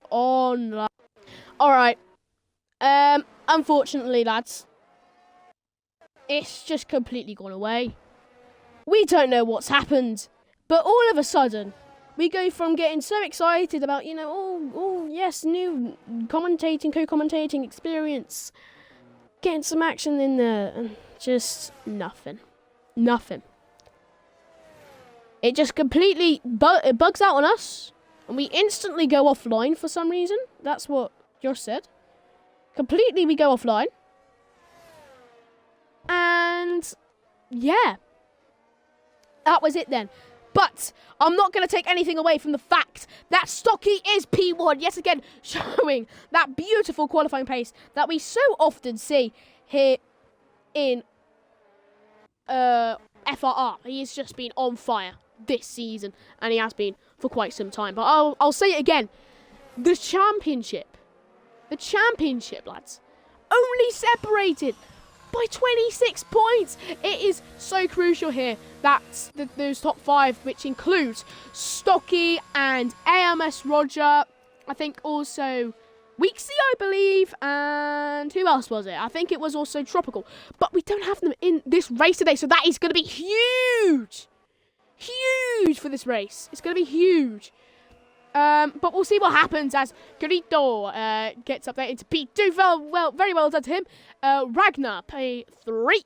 online. Alright. Unfortunately, lads, it's just completely gone away. We don't know what's happened, but all of a sudden, we go from getting so excited about, oh yes, new co-commentating experience, getting some action in there, and just nothing. Nothing. It just completely it bugs out on us, and we instantly go offline for some reason. That's what Josh said. Completely we go offline. And yeah, that was it then. But I'm not going to take anything away from the fact that Stocky is P1, yet again, showing that beautiful qualifying pace that we so often see here in FRR. He has just been on fire this season, and he has been for quite some time. But I'll say it again. The championship, lads, only separated by 26 points. It is so crucial here that those top 5, which includes Stocky and AMS Roger, I think also Weeksy, I believe, and who else was it? I think it was also Tropical. But we don't have them in this race today, so that is going to be huge. Huge for this race. It's going to be huge. But we'll see what happens as Grito gets updated into P2. Very well done to him. Ragnar, P3.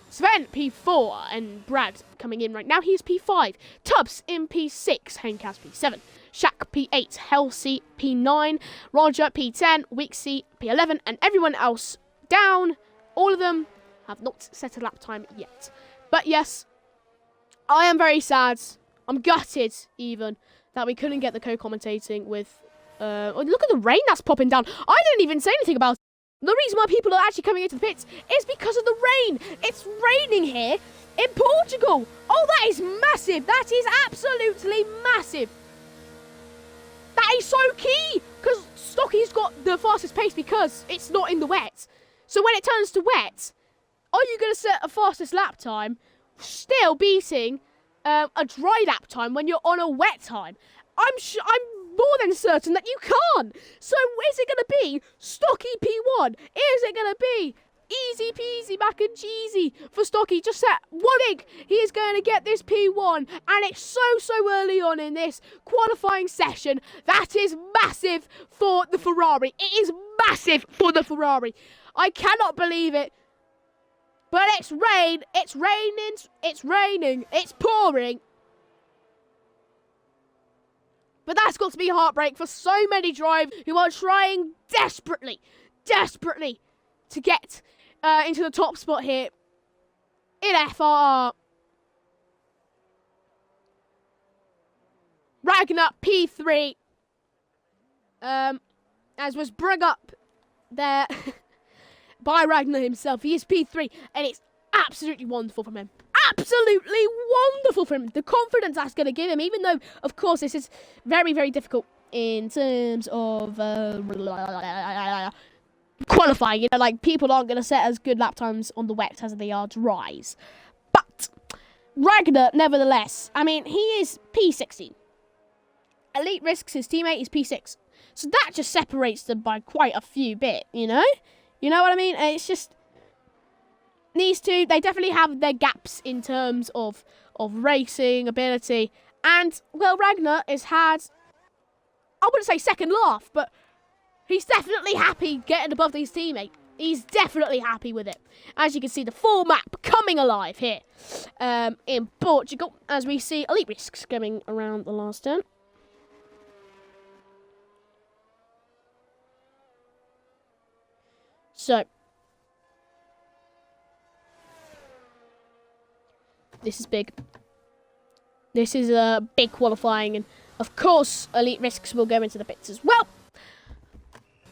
Sven, P4. And Brad coming in right now. He's P5. Tubbs in P6. Henkas, P7. Shaq, P8. Halsey, P9. Roger, P10. Weeksy, P11. And everyone else down. All of them have not set a lap time yet. But yes, I am very sad. I'm gutted, even, that we couldn't get the co-commentating with... look at the rain that's popping down. I didn't even say anything about it. The reason why people are actually coming into the pits is because of the rain. It's raining here in Portugal. Oh, that is massive. That is absolutely massive. That is so key, because Stocky's got the fastest pace because it's not in the wet. So when it turns to wet, are you going to set a fastest lap time still beating a dry lap time when you're on a wet time? I'm more than certain that you can't. So is it going to be Stocky P1? Is it going to be easy peasy mac and cheesy for Stocky? Just set one thing. He is going to get this P1, and it's so early on in this qualifying session. That is massive for the Ferrari. It is massive for the Ferrari. I cannot believe it. But it's raining, it's pouring. But that's got to be a heartbreak for so many drivers who are trying desperately to get into the top spot here in FRR. Ragnar P3, as was brought up there by Ragnar himself. He is P3, and it's absolutely wonderful from him. Absolutely wonderful from him. The confidence that's going to give him, even though, of course, this is very, very difficult in terms of qualifying. Like, people aren't going to set as good lap times on the wet as they are dries. But Ragnar, nevertheless, I mean, he is P16. Elite Risks, his teammate, is P6. So that just separates them by quite a few bit, you know? You know what I mean? It's just... These two, they definitely have their gaps in terms of racing ability. And, well, Ragnar has had, I wouldn't say second laugh, but he's definitely happy getting above his teammate. He's definitely happy with it. As you can see, the full map coming alive here in Portugal, as we see Elite Risks coming around the last turn. So, this is big. This is a big qualifying, and of course, Elite Risks will go into the pits as well.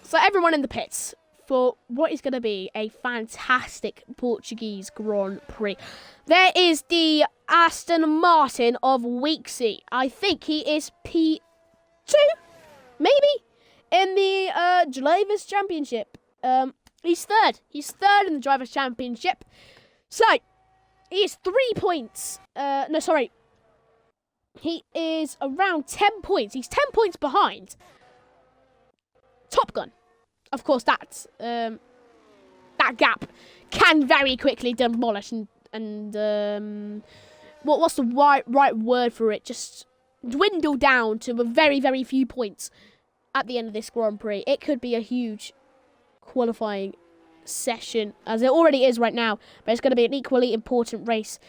So everyone in the pits for what is going to be a fantastic Portuguese Grand Prix. There is the Aston Martin of Weeksy. I think he is P2, maybe, in the Drivers' Championship. He's third. He's third in the Drivers' Championship. So, he is 3 points. No, sorry. He is around 10 points. He's 10 points behind Top Gun. Of course, that gap can very quickly demolish and what's the right word for it? Just dwindle down to a very, very few points at the end of this Grand Prix. It could be a huge qualifying session, as it already is right now, but it's going to be an equally important race.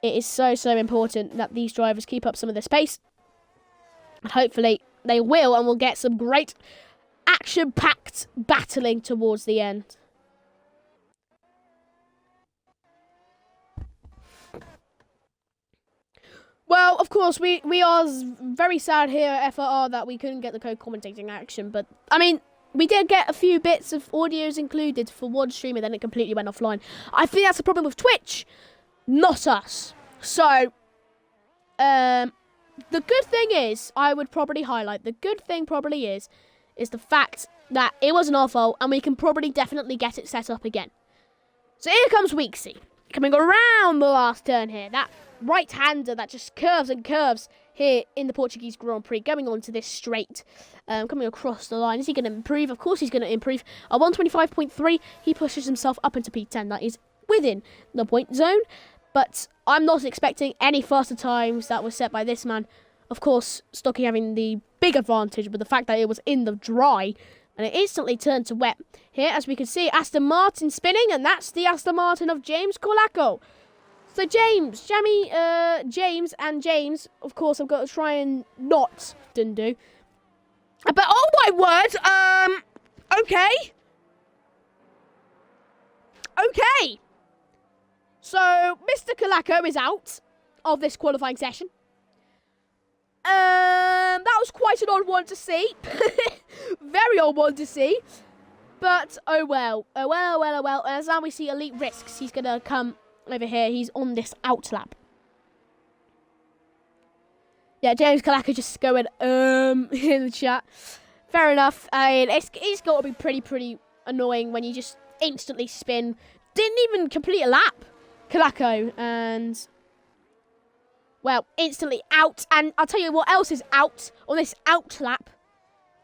It is so important that these drivers keep up some of this pace, and hopefully they will, and we'll get some great action-packed battling towards the end. Well, of course, we are very sad here at FRR that we couldn't get the co-commentating action, but, I mean, we did get a few bits of audios included for one stream, and then it completely went offline. I think that's the problem with Twitch, not us. So, the good thing is, I would probably highlight, the good thing probably is the fact that it wasn't our fault, and we can probably definitely get it set up again. So here comes Weeksy, coming around the last turn here. That right-hander that just curves and curves here in the Portuguese Grand Prix, going on to this straight, coming across the line. Is he going to improve? Of course he's going to improve. A 125.3, he pushes himself up into P10. That is within the point zone, but I'm not expecting any faster times that were set by this man. Of course, Stocky having the big advantage, but the fact that it was in the dry, and it instantly turned to wet. Here, as we can see, Aston Martin spinning, and that's the Aston Martin of James Colacco. So James, and James, of course, I've got to try and not do. But oh my word, okay. Okay. So Mr. Colacco is out of this qualifying session. That was quite an odd one to see. Very odd one to see. But oh well. As now we see Elite Risks, he's gonna come over here. He's on this out lap. Yeah, James Colacco just going in the chat. Fair enough. I mean, it's got to be pretty annoying when you just instantly spin. Didn't even complete a lap, Colacco, and well, instantly out. And I'll tell you what else is out on this out lap.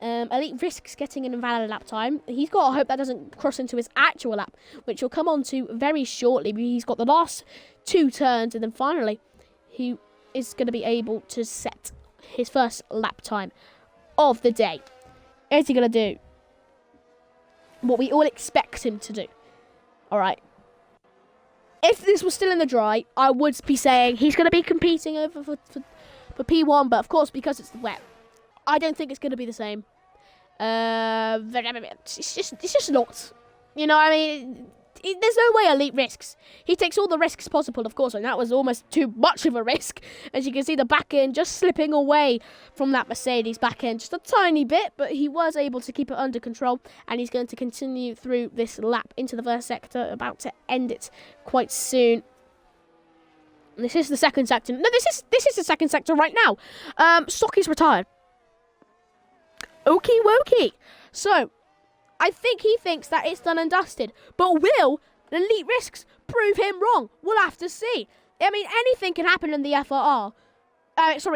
Elite Risks getting an invalid lap time. He's got to hope that doesn't cross into his actual lap, which we'll come on to very shortly. He's got the last two turns, and then finally, he is going to be able to set his first lap time of the day. Is he going to do what we all expect him to do? All right. If this was still in the dry, I would be saying he's going to be competing over for P1, but of course, because it's wet, I don't think it's going to be the same. It's just not. You know, I mean, there's no way Elite Risks. He takes all the risks possible, of course, and that was almost too much of a risk. As you can see, the back end just slipping away from that Mercedes back end just a tiny bit, but he was able to keep it under control, and he's going to continue through this lap into the first sector, about to end it quite soon. This is the second sector. No, this is the second sector right now. Stocky's retired. Okie wokey. So, I think he thinks that it's done and dusted. But will Elite Risks prove him wrong? We'll have to see. I mean, anything can happen in the FRR.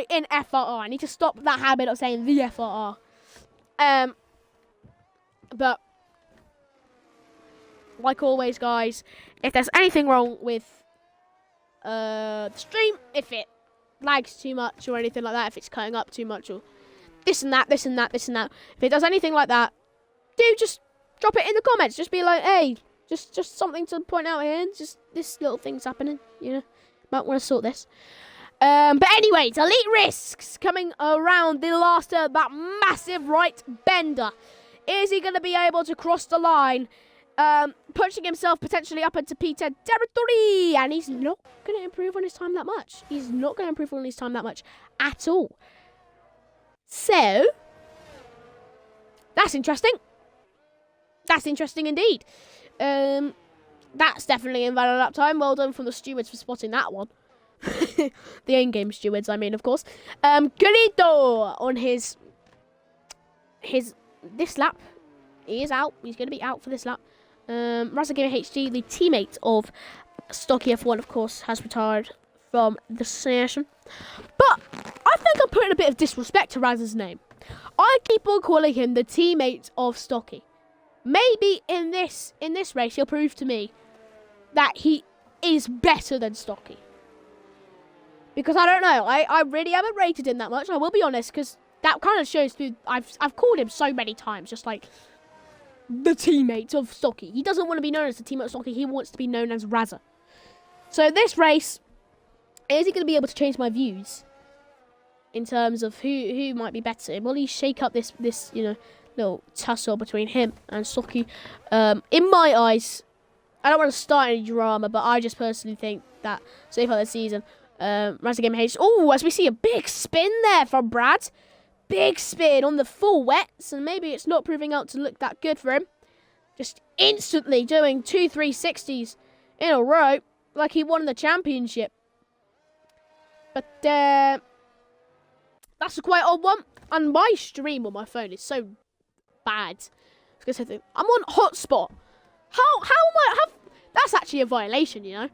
In FRR. I need to stop that habit of saying the FRR. But, like always, guys, if there's anything wrong with the stream, if it lags too much or anything like that, if it's cutting up too much or this and that. If it does anything like that, do just drop it in the comments. Just be like, hey, just something to point out here. Just this little thing's happening, you know. Might want to sort this. But anyways, Elite Risks coming around the last turn, that massive right bender. Is he going to be able to cross the line? Pushing himself potentially up into P10 territory. And he's not going to improve on his time that much. He's not going to improve on his time that much at all. So, that's interesting. That's interesting indeed. That's definitely invalid lap time. Well done from the stewards for spotting that one. The in-game stewards, I mean, of course. Galito on his this lap. He is out. He's going to be out for this lap. Raza Gamer HD, the teammate of Stocky F1, of course, has retired from the session. But I think I'm putting a bit of disrespect to Raz's name. I keep on calling him the teammate of Stocky. Maybe in this race, he'll prove to me that he is better than Stocky. Because I don't know, I really haven't rated him that much. I will be honest, because that kind of shows through. I've called him so many times, just like the teammate of Stocky. He doesn't want to be known as the teammate of Stocky. He wants to be known as Razza. So this race, is he going to be able to change my views in terms of who might be better? Will he shake up this little tussle between him and Stocky? In my eyes, I don't want to start any drama, but I just personally think that so far this season, Razza Game H. Oh, as we see a big spin there from Brad. Big spin on the full wets, and maybe it's not proving out to look that good for him. Just instantly doing 2 360s in a row, like he won the championship. But that's a quite odd one. And my stream on my phone is so bad. I was gonna say, I'm on hotspot. How am I? That's actually a violation, you know.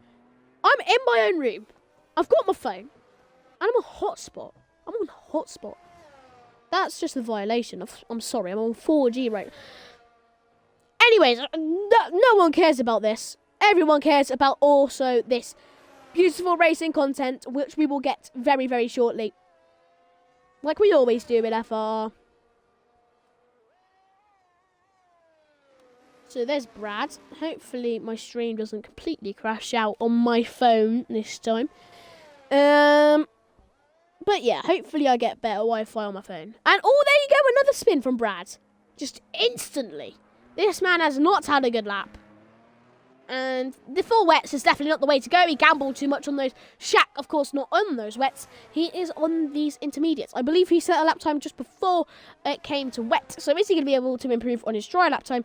I'm in my own room. I've got my phone, and I'm on hotspot. I'm on hotspot. That's just a violation. I'm sorry, I'm on 4G right now. Anyways, no one cares about this. Everyone cares about also this beautiful racing content, which we will get very, very shortly. Like we always do with FRR. So there's Brad. Hopefully my stream doesn't completely crash out on my phone this time. But yeah, hopefully I get better Wi-Fi on my phone. And oh, there you go, another spin from Brad. Just instantly. This man has not had a good lap. And the full wets is definitely not the way to go. He gambled too much on those. Shaq, of course, not on those wets. He is on these intermediates. I believe he set a lap time just before it came to wet. So is he going to be able to improve on his dry lap time?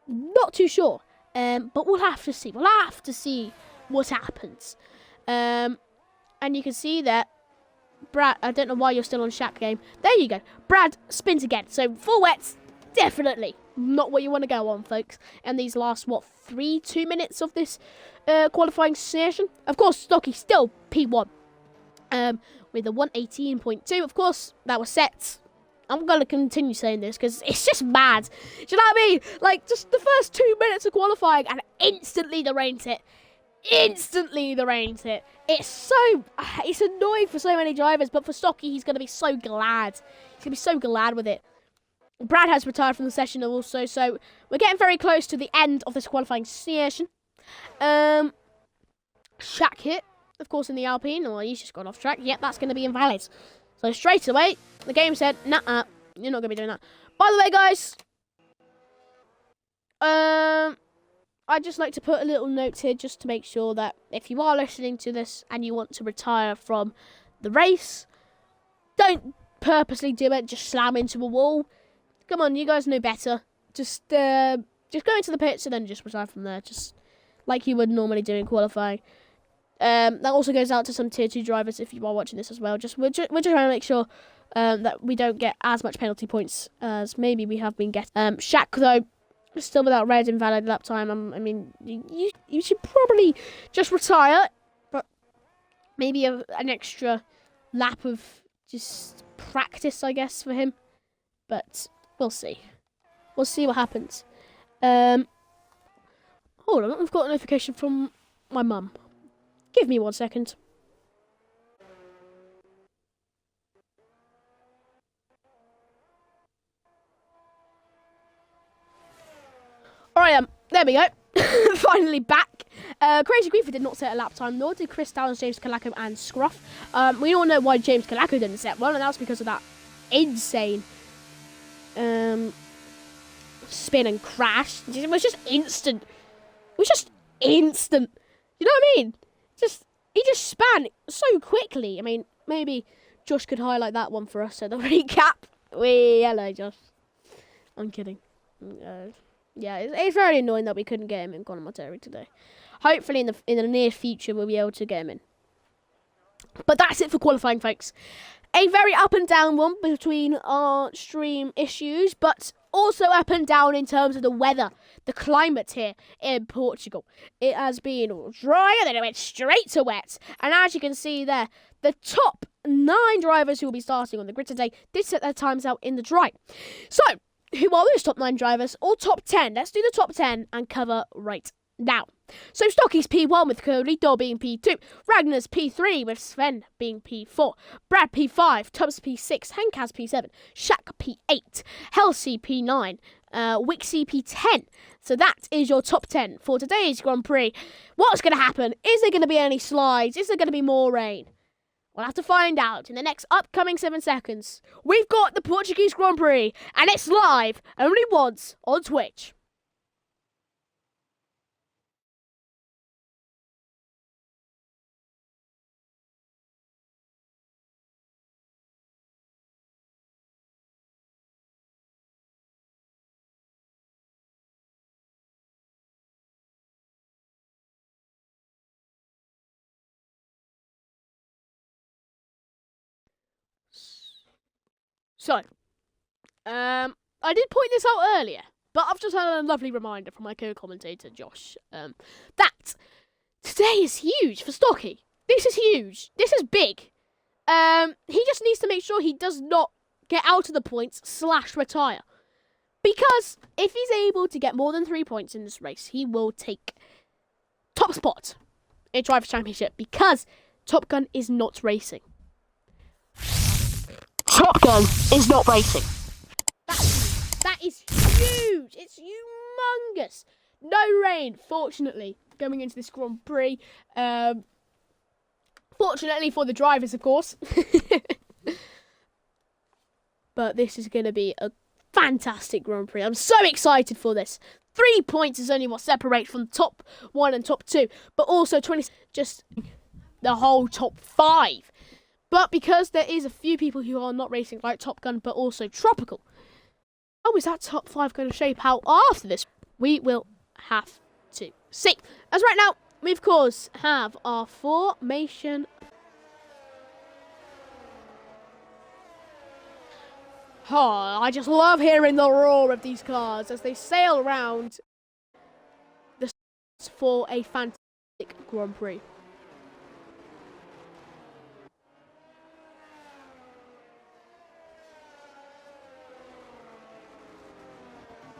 Not too sure. But we'll have to see. We'll have to see what happens. And you can see that Brad, I don't know why you're still on Shaq game. There you go. Brad spins again. So full wets, definitely not what you want to go on, folks. And these last, 2 minutes of this qualifying session. Of course, Stocky still P1 with a 118.2. Of course, that was set. I'm going to continue saying this because it's just mad. Do you know what I mean? Like, just the first 2 minutes of qualifying and instantly the rain's hit. Instantly the rain's hit. It's annoying for so many drivers, but for Stocky, he's going to be so glad. He's going to be so glad with it. Brad has retired from the session also, so we're getting very close to the end of this qualifying session. Shaq hit, of course, in the Alpine. Oh, he's just gone off track. Yep, that's going to be invalid. So straight away, the game said, nah, you're not going to be doing that. By the way, guys, I'd just like to put a little note here just to make sure that if you are listening to this and you want to retire from the race, don't purposely do it, just slam into a wall. Come on, you guys know better. Just go into the pits and then just retire from there, just like you would normally do in qualifying. That also goes out to some tier 2 drivers if you are watching this as well. We're just trying to make sure that we don't get as much penalty points as maybe we have been getting. Shaq, though, still without red invalid lap time. I mean, you should probably just retire, but maybe an extra lap of just practice, I guess, for him. But we'll see. We'll see what happens. Hold on, I've got a notification from my mum. Give me 1 second. Alright, there we go. Finally back. Crazy Griefer did not set a lap time, nor did Chris Downs, James Kalako, and Scruff. We all know why James Kalako didn't set one, and that was because of that insane spin and crash. It was just instant. It was just instant. You know what I mean? He just span so quickly. I mean, maybe Josh could highlight that one for us at the recap. Hello, Josh. I'm kidding. Yeah, it's very annoying that we couldn't get him in Konamateri today. Hopefully in the near future we'll be able to get him in. But that's it for qualifying, folks. A very up and down one between our stream issues, but also up and down in terms of the weather, the climate here in Portugal. It has been all dry and then it went straight to wet. And as you can see there, the top 9 drivers who will be starting on the grid today did set their times out in the dry. So, who are those top 9 drivers or top 10? Let's do the top 10 and cover right now. So Stocky's P1 with Carlito being P2, Ragnar's P3 with Sven being P4, Brad P5, Tubbs P6, Henkaz P7, Shaq P8, Halsey P9, Wixie P10. So that is your top 10 for today's Grand Prix. What's going to happen? Is there going to be any slides? Is there going to be more rain? We'll have to find out in the next upcoming 7 seconds. We've got the Portuguese Grand Prix and it's live only once on Twitch. So, I did point this out earlier, but I've just had a lovely reminder from my co-commentator, Josh, that today is huge for Stocky. This is huge. This is big. He just needs to make sure he does not get out of the points / retire. Because if he's able to get more than 3 points in this race, he will take top spot in Drivers' Championship because Top Gun is not racing. Top Gun is not racing. That is huge. It's humongous. No rain, fortunately, going into this Grand Prix. Fortunately for the drivers, of course. But this is going to be a fantastic Grand Prix. I'm so excited for this. 3 points is only what separates from top 1 and top 2. But also 20, just the whole top 5. But because there is a few people who are not racing like Top Gun, but also Tropical. How is that top 5 going to shape out after this? We will have to see. As right now, we of course have our formation. Oh, I just love hearing the roar of these cars as they sail around the for a fantastic Grand Prix.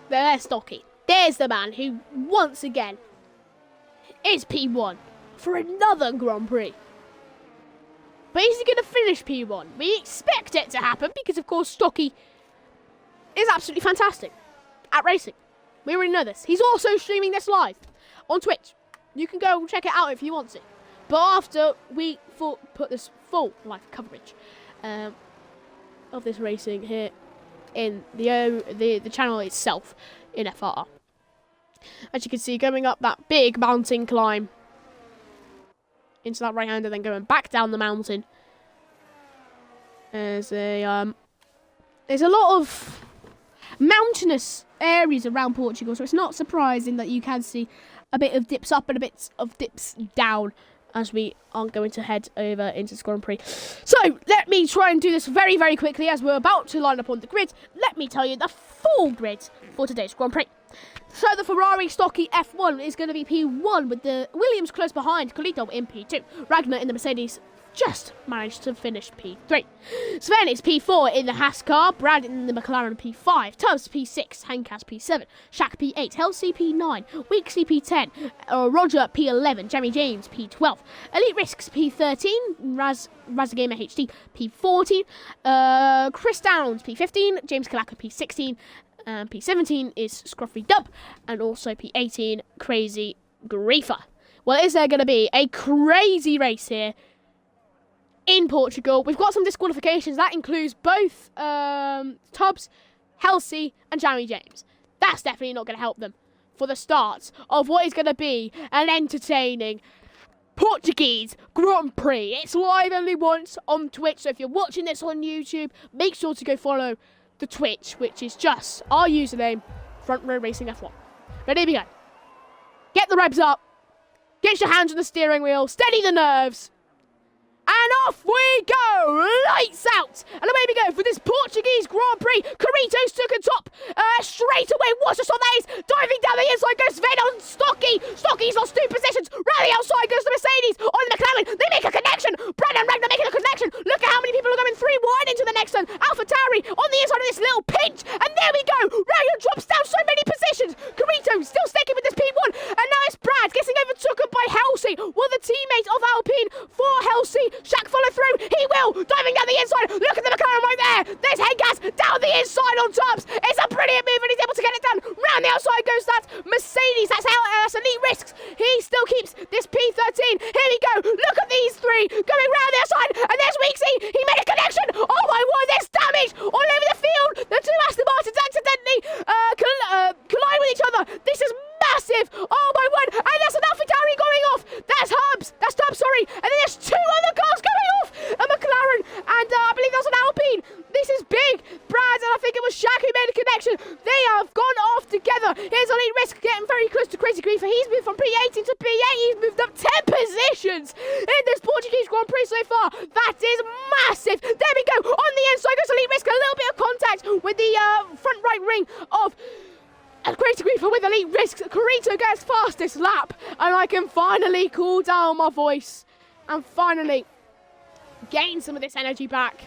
There's Stocky. There's the man who, once again, is P1 for another Grand Prix. But is he going to finish P1? We expect it to happen because, of course, Stocky is absolutely fantastic at racing. We already know this. He's also streaming this live on Twitch. You can go check it out if you want to. But after we put this full live coverage of this racing here in the channel itself in FRR. As you can see, going up that big mountain climb into that right hander, then going back down the mountain. There's a lot of mountainous areas around Portugal, so it's not surprising that you can see a bit of dips up and a bit of dips down as we are going to head over into the Grand Prix. So, let me try and do this very, very quickly as we're about to line up on the grid. Let me tell you the full grid for today's Grand Prix. So, the Ferrari Stocky F1 is going to be P1 with the Williams close behind, Carlito in P2. Ragnar in the Mercedes just managed to finish P3. Sven is P4 in the Haas car, Brad in the McLaren P5, Tubbs P6, Henkaz P7, Shaq P8, Halsey P9, Weeksley P10, Roger P11, Jeremy James P12, Elite Risks P13, Razagamer HD P14, Chris Downs P15, James Kalaka P16, P17 is Scruffy Dub, and also P18 Crazy Griefer. Well, is there going to be a crazy race here in Portugal? We've got some disqualifications. That includes both Tubbs, Halsey, and Jeremy James. That's definitely not going to help them for the start of what is going to be an entertaining Portuguese Grand Prix. It's live only once on Twitch, so if you're watching this on YouTube, make sure to go follow the Twitch, which is just our username, Front Row Racing F1. Ready, here we go. Get the revs up. Get your hands on the steering wheel. Steady the nerves. and off we go. Lights out. And away we go for this Portuguese Grand Prix. Carritos took a top straight away. Watch us on that. He's diving down the inside. Goes Sven on Stocky. Stocky's lost 2 positions. Round the outside goes the Mercedes. On the McLaren. They make a connection. Brad and Ragnar making a connection. Look at how many people are going 3 wide into the next one. Alpha Tauri on the inside of this little pinch. And there we go. Ragnar drops down so many positions. Carrito still sticking with this P1. And now it's Brad getting overtaken by Halsey. Well, the teammate of Alpine for Halsey. Shaq follow through. He will. Diving down the inside. Look at the McLaren right there. There's Hengas down the inside on tops. It's a brilliant move and he's able to get it done. Round the outside goes that Mercedes. That's Elite Risks. He still keeps this P13. Here we go. Look at these 3 going round the outside. And there's Weeksy. He made a connection. Oh my word. There's damage all over the field. The 2 Aston Martins accidentally collide with each other. This is massive. Oh my word. And there's an AlphaTauri going off. That's Hubs. That's Tubbs, sorry. And then there's 2 other cars going off. A McLaren and I believe that was an Alpine. This is big. Brad and I think it was Shaq who made a connection. They have gone off together. Here's Elite Risk getting very close to Crazy Griefer. He's moved from P18 to P8. He's moved up 10 positions in this Portuguese Grand Prix so far. That is massive. There we go. On the inside goes Elite Risk. A little bit of contact with the front right ring of Crazy Griefer with Elite Risks. Carrito gets fastest lap. And I can finally cool down my voice. And finally gain some of this energy back.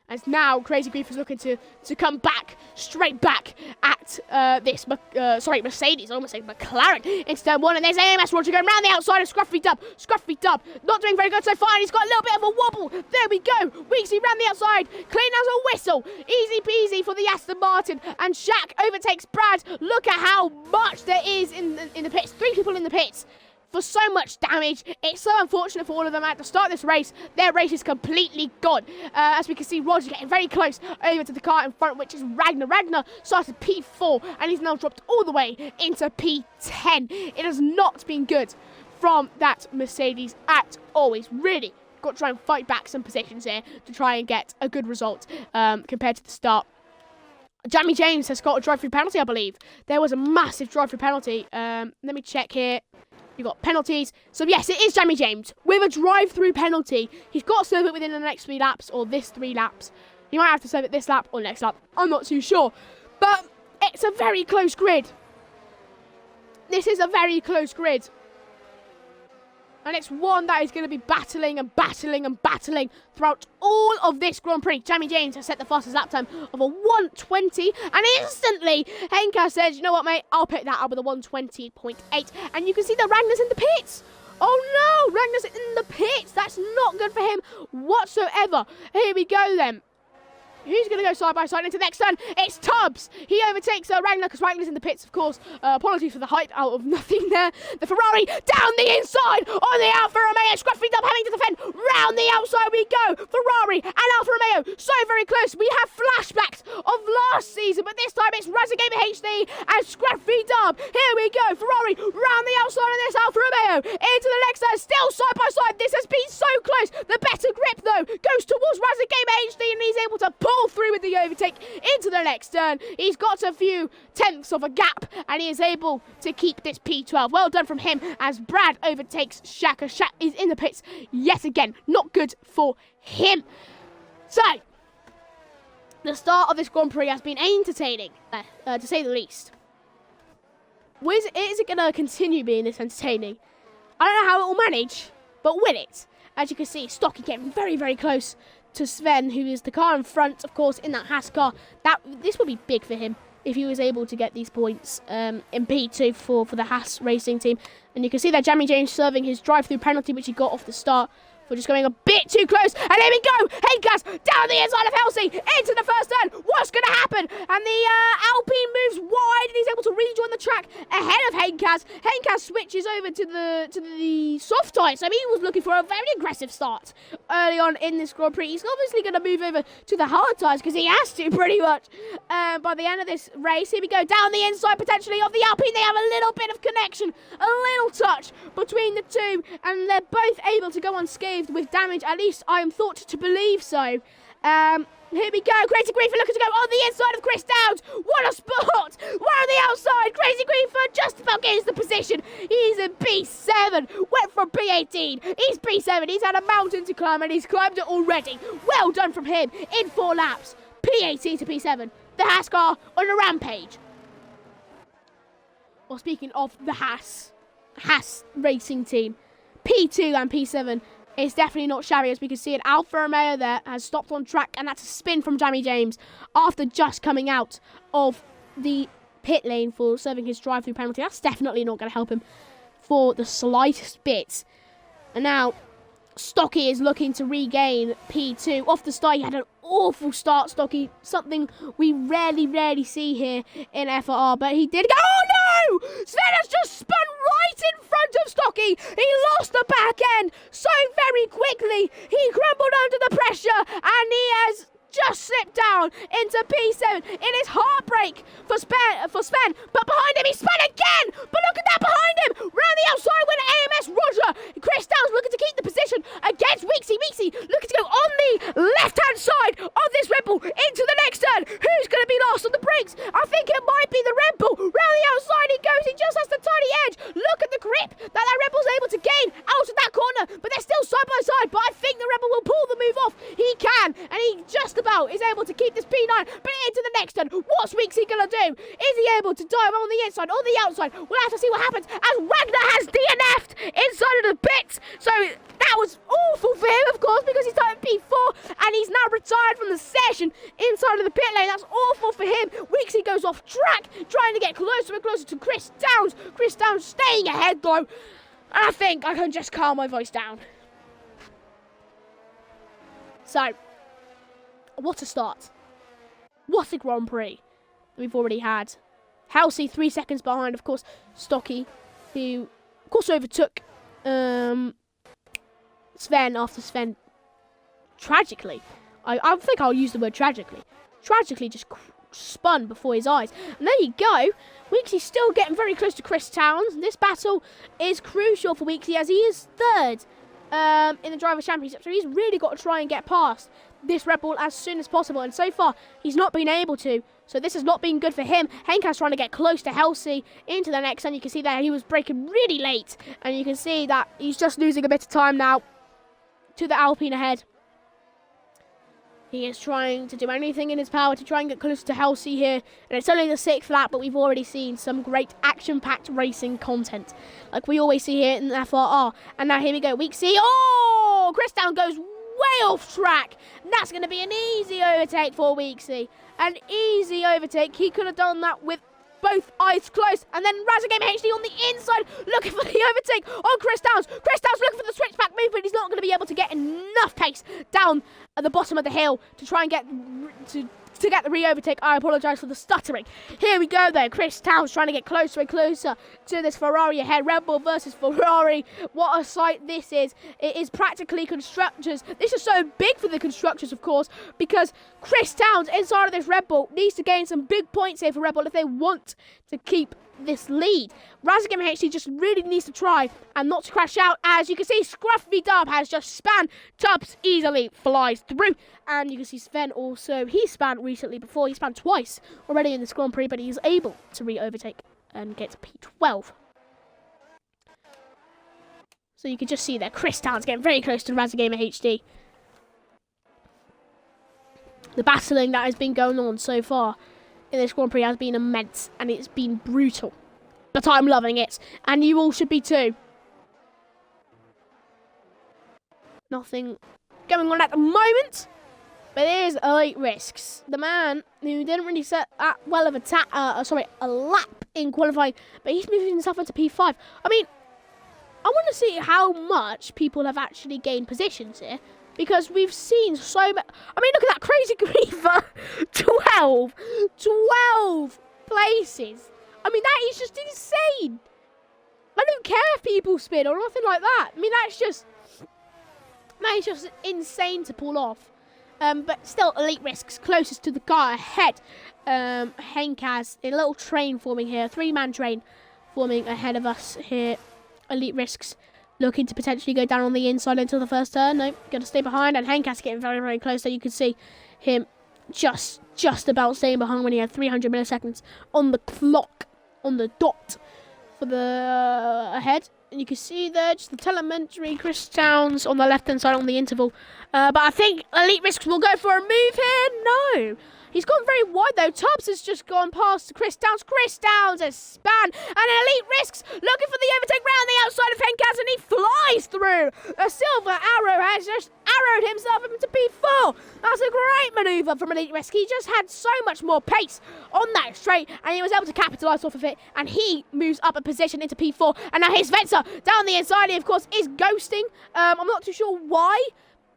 As now Crazy Griefer's looking to come back, straight back at this Mercedes, I almost say McLaren, into turn 1. And there's AMS Roger going round the outside of Scruffy Dub. Scruffy Dub not doing very good so far. And he's got a little bit of a wobble. There we go. Weeksy round the outside. Clean as a whistle. Easy peasy for the Aston Martin. And Shaq overtakes Brad. Look at how much there is in the pits. 3 people in the pits. For so much damage. It's so unfortunate for all of them at the start of this race. Their race is completely gone. As we can see, Roger getting very close over to the car in front, which is Ragnar. Ragnar started P4 and he's now dropped all the way into P10. It has not been good from that Mercedes at all. He's really got to try and fight back some positions here to try and get a good result compared to the start. Jamie James has got a drive-through penalty, I believe. There was a massive drive-through penalty. Let me check here. You've got penalties. So, yes, it is Jamie James with a drive-through penalty. He's got to serve it within the next 3 laps or this 3 laps. He might have to serve it this lap or next lap. I'm not too sure. But it's a very close grid. This is a very close grid. And it's one that is going to be battling and battling and battling throughout all of this Grand Prix. Jamie James has set the fastest lap time of a 1:20. And instantly, Henka says, you know what, mate? I'll pick that up with a 1:20.8. And you can see that Ragnar's in the pits. Oh, no. Ragnar's in the pits. That's not good for him whatsoever. Here we go, then. Who's going to go side by side into the next turn? It's Tubbs. He overtakes Ragnar because Ragnar's in the pits, of course. Apologies for the hype out of nothing there. The Ferrari down the inside on the Alfa Romeo. Scruffy Dub having to defend. Round the outside we go. Ferrari and Alfa Romeo so very close. We have flashbacks of last season, but this time it's Razagamer HD and Scruffy Dub. Here we go. Ferrari round the outside of this Alfa Romeo into the next turn. Still side by side. This has been so close. The better grip, though, goes towards Razagamer HD and he's able to pull through with the overtake into the next turn. He's got a few tenths of a gap and he is able to keep this P12. Well done from him as Brad overtakes Shaq. Shaq is in the pits yet again. Not good for him. So, the start of this Grand Prix has been entertaining, to say the least. Is it going to continue being this entertaining? I don't know how it will manage, but will it? As you can see, Stocky getting very, very close to Sven, who is the car in front, of course, in that Haas car. This would be big for him if he was able to get these points in P2 for the Haas racing team. And you can see that Jamie James serving his drive-through penalty, which he got off the start for just going a bit too close. And here we go. Henkas down the inside of Halsey into the first turn. What's going to happen? And the Alpine moves wide and he's able to rejoin the track ahead of Henkas. Henkas switches over to the soft tyres. So he was looking for a very aggressive start early on in this Grand Prix. He's obviously going to move over to the hard tyres because he has to pretty much. By the end of this race, here we go. Down the inside potentially of the Alpine. They have a little bit of connection, a little touch between the two. And they're both able to go unscathed with damage, at least I am thought to believe so. Here we go, Crazy Griefer looking to go on the inside of Chris Downs. What a spot! One on the outside, Crazy Griefer just about gets the position. He's in P7, went from P18. He's P7. He's had a mountain to climb and he's climbed it already. Well done from him in 4 laps. P18 to P7. The Haas car on a rampage. Well, speaking of the Haas racing team, P2 and P7 is definitely not shabby. As we can see, an Alfa Romeo there has stopped on track, and that's a spin from Jamie James after just coming out of the pit lane for serving his drive-through penalty. That's definitely not going to help him for the slightest bit. And now Stocky is looking to regain P2. Off the start, he had an awful start, Stocky. Something we rarely see here in FRR. But he did go. Oh no! Sven has just spun right in front of Stocky. He lost the back end so very quickly. He crumbled under the pressure and he has just slipped down into P7. It is heartbreak for Sven, but behind him he spun again. But look at that behind him. Round the outside went AMS Roger. Chris Downs looking to keep the position against Weeksy. Weeksy looking to go on the left-hand side of this Red Bull into the next turn. Who's going to be last on the brakes? I think it might be the Red Bull. Round the outside he goes. He just has the tiny edge. Look at the grip that Red Bull's able to gain out of that corner. But they're still side by side. But I think the Red Bull will pull the move off. He can. And he just about is able to keep this P9. But into the next turn. What's Weeksy going to do? Is he able to dive on the inside or the outside? We'll have to see what happens as Wagner has DNF'd inside of the pits. So that was awful for him, of course, because he's starting P4 and he's now retired from the session inside of the pit lane. That's awful for him. Weeksy goes off track, trying to get closer and closer to Chris Downs. Chris Downs staying ahead, though. And I think I can just calm my voice down. So, what a start. What a Grand Prix we've already had. Halsey 3 seconds behind, of course, Stocky, who, of course, overtook Sven after Sven tragically, I think I'll use the word tragically just spun before his eyes. And there you go. Weeksy still getting very close to Chris Towns. This battle is crucial for Weeksy as he is third in the Drivers' Championship. So he's really got to try and get past this Red Bull as soon as possible. And so far, he's not been able to. So this has not been good for him. Henka's trying to get close to Halsey into the next. And you can see that he was braking really late. And you can see that he's just losing a bit of time now to the Alpine ahead. He is trying to do anything in his power to try and get closer to Halsey here. And it's only the 6th lap, but we've already seen some great action-packed racing content, like we always see here in the FRR. And now here we go. Weeksy. Oh! Chris Down goes way off track. And that's going to be an easy overtake for Weeksy. An easy overtake. He could have done that with both eyes closed. And then Razagame HD on the inside looking for the overtake on Chris Downs. Chris Downs looking for the switchback move, but he's not going to be able to get enough pace down at the bottom of the hill to try and get to get the re-overtake. I apologise for the stuttering. Here we go though. Chris Towns trying to get closer and closer to this Ferrari ahead. Red Bull versus Ferrari. What a sight this is. It is practically constructors. This is so big for the constructors, of course, because Chris Towns inside of this Red Bull needs to gain some big points here for Red Bull if they want to keep this lead. Razagame HD just really needs to try and not to crash out. As you can see, Scruffy Dub has just spanned. Tubbs easily flies through. And you can see Sven also, he spanned recently before. He spanned twice already in this Grand Prix, but he's able to re-overtake and get to P12. So you can just see there, Chris Towns getting very close to Razagame HD. The battling that has been going on so far in this Grand Prix has been immense, and it's been brutal. But I'm loving it, and you all should be too. Nothing going on at the moment, but it is elite risks. The man who didn't really set that well of a lap in qualifying, but he's moving himself into P5. I mean, I want to see how much people have actually gained positions here, because we've seen so much. I mean, look at that crazy griefer. 12 places. I mean, that is just insane. I don't care if people spin or nothing like that. I mean, that is just insane to pull off. But still, elite risks closest to the car ahead. Henk has a little train forming here, a 3-man train forming ahead of us here. Elite risks looking to potentially go down on the inside into the first turn. No, got to stay behind. And Henkas getting very, very close. So you can see him just about staying behind when he had 300 milliseconds on the clock, on the dot for the ahead. And you can see there just the telemetry, Chris Towns on the left-hand side on the interval. But I think Elite Risks will go for a move here. No. He's gone very wide though. Tubbs has just gone past Chris Towns. Chris Towns has span. And Elite Risks looking for the overtake round the outside of Henkaz, and he flies through. A silver arrow has just arrowed himself into P4. That's a great manoeuvre from Elite Risk. He just had so much more pace on that straight, and he was able to capitalise off of it, and he moves up a position into P4. And now here's Spencer down the inside. He, of course, is ghosting. I'm not too sure why,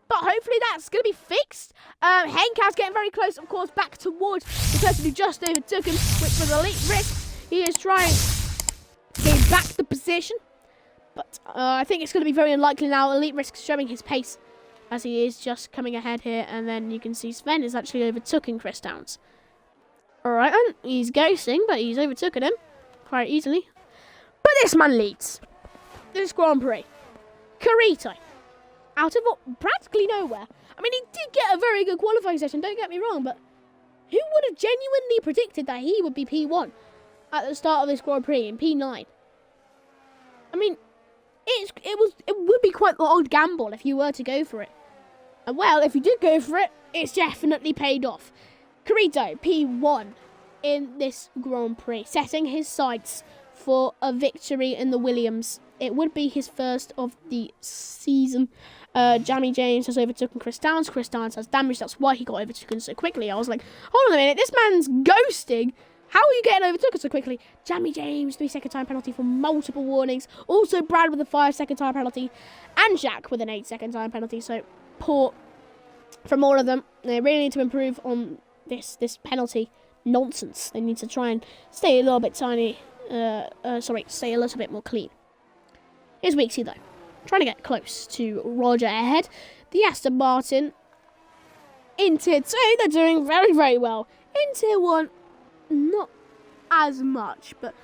but hopefully that's going to be fixed. Henkaz getting very close, of course, back towards the person who just overtook him, which was Elite Risk. He is trying to gain back the position, but I think it's going to be very unlikely now. Elite Risk showing his pace as he is just coming ahead here, and then you can see Sven is actually overtaking Chris Downs. Alright, and he's ghosting, but he's overtaken him quite easily. But this man leads this Grand Prix. Carito, out of practically nowhere. I mean, he did get a very good qualifying session, don't get me wrong, but who would have genuinely predicted that he would be P1 at the start of this Grand Prix in P9? I mean, it would be quite the odd gamble if you were to go for it. And well, if you did go for it, it's definitely paid off. Carito, P1 in this Grand Prix, setting his sights for a victory in the Williams. It would be his first of the season. Jamie James has overtaken Chris Downs. Chris Downs has damage. That's why he got overtaken so quickly. I was like, hold on a minute, this man's ghosting. How are you getting overtaken so quickly? Jamie James, 3-second time penalty for multiple warnings. Also Brad with a 5-second time penalty. And Jack with an 8-second time penalty. So poor from all of them. They really need to improve on this penalty nonsense. They need to try and stay a little bit stay a little bit more clean. Here's Weeksy though, trying to get close to Roger ahead. The Aston Martin in Tier 2, they're doing very, very well. In Tier 1, not as much, but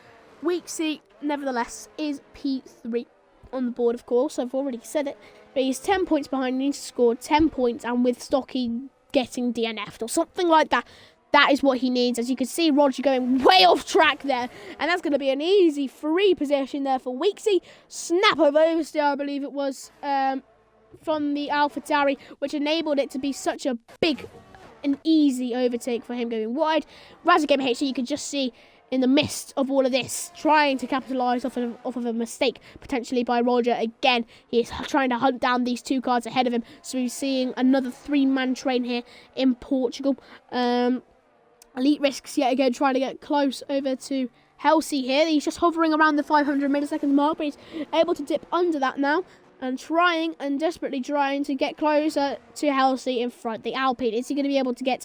Weeksy, nevertheless, is P3 on the board, of course. I've already said it, but he's 10 points behind. He needs to score 10 points, and with Stocky getting DNF'd or something like that, that is what he needs. As you can see, Roger going way off track there. And that's going to be an easy free position there for Weeksy. Snap over oversteer, I believe it was, from the AlphaTauri, which enabled it to be such a big and easy overtake for him going wide. Razagame HC, you can just see in the midst of all of this, trying to capitalise off of a mistake, potentially by Roger. Again, he is trying to hunt down these two cars ahead of him. So we're seeing another 3-man train here in Portugal. Elite Risks yet again trying to get close over to Halsey here. He's just hovering around the 500 milliseconds mark, but he's able to dip under that now and desperately trying to get closer to Halsey in front. The Alpine, is he going to be able to get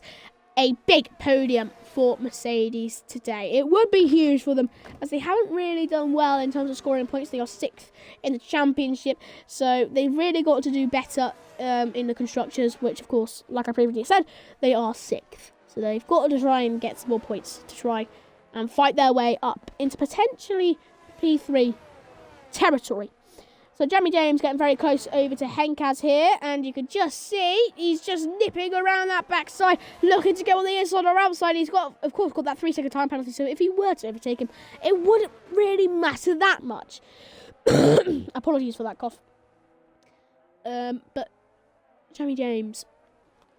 a big podium for Mercedes today? It would be huge for them, as they haven't really done well in terms of scoring points. They are 6th in the championship, so they've really got to do better in the constructors, which of course, like I previously said, they are 6th. So they've got to try and get some more points to try and fight their way up into potentially P3 territory. So Jamie James getting very close over to Henkaz here, and you can just see he's just nipping around that backside, looking to go on the inside or outside. He's got, of course, got that 3-second time penalty, so if he were to overtake him, it wouldn't really matter that much. Apologies for that cough. But Jamie James.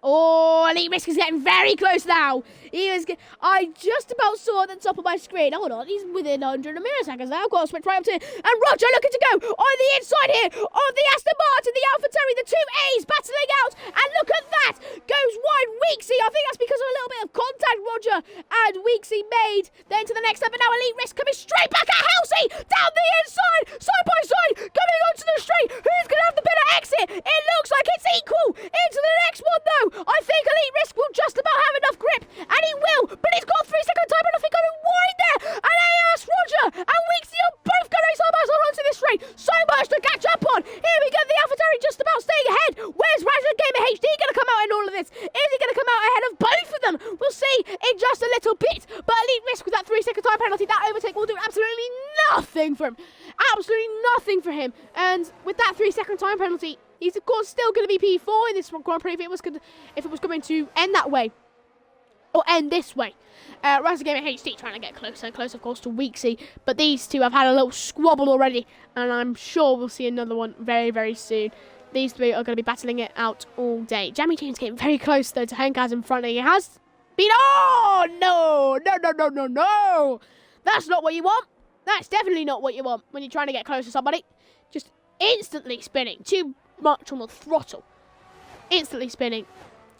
Oh, Elite Risk is getting very close now. I just about saw at the top of my screen. Hold on, he's within 100 milliseconds now. I've got to switch right up to him. And Roger looking to go on the inside here of the Aston Martin, the AlphaTauri, the 2As battling out. And look at that. Goes wide. Weeksy. I think that's because of a little bit of contact Roger and Weeksy made. Then to the next step. And now Elite Risk coming straight back at Halsey. Down the inside. Side by side. Coming onto the straight. Who's going to have the better exit? It looks like it's equal. Into the next one, though. I think Elite Risk will just about have enough grip, and he will, but he's got a 3-second time penalty going wide there, and AS Roger and Weeksy are both going side by side onto this straight. So much to catch up on. Here we go, the AlphaTauri just about staying ahead. Where's Razor Gamer HD going to come out in all of this? Is he going to come out ahead of both of them? We'll see in just a little bit, but Elite Risk with that 3-second time penalty, that overtake will do absolutely nothing for him. Absolutely nothing for him, and with that 3-second time penalty, he's, of course, still going to be P4 in this Grand Prix if it was going to end that way. or end this way. Rising Gamer HD trying to get closer and closer, of course, to Weeksy. But these two have had a little squabble already, and I'm sure we'll see another one very, very soon. These three are going to be battling it out all day. Jamie James getting very close, though, to Henkaz in front. He has been... Oh, no! No, no, no, no, no! That's not what you want. That's definitely not what you want when you're trying to get close to somebody. Just instantly spinning. Too much on the throttle. Instantly spinning.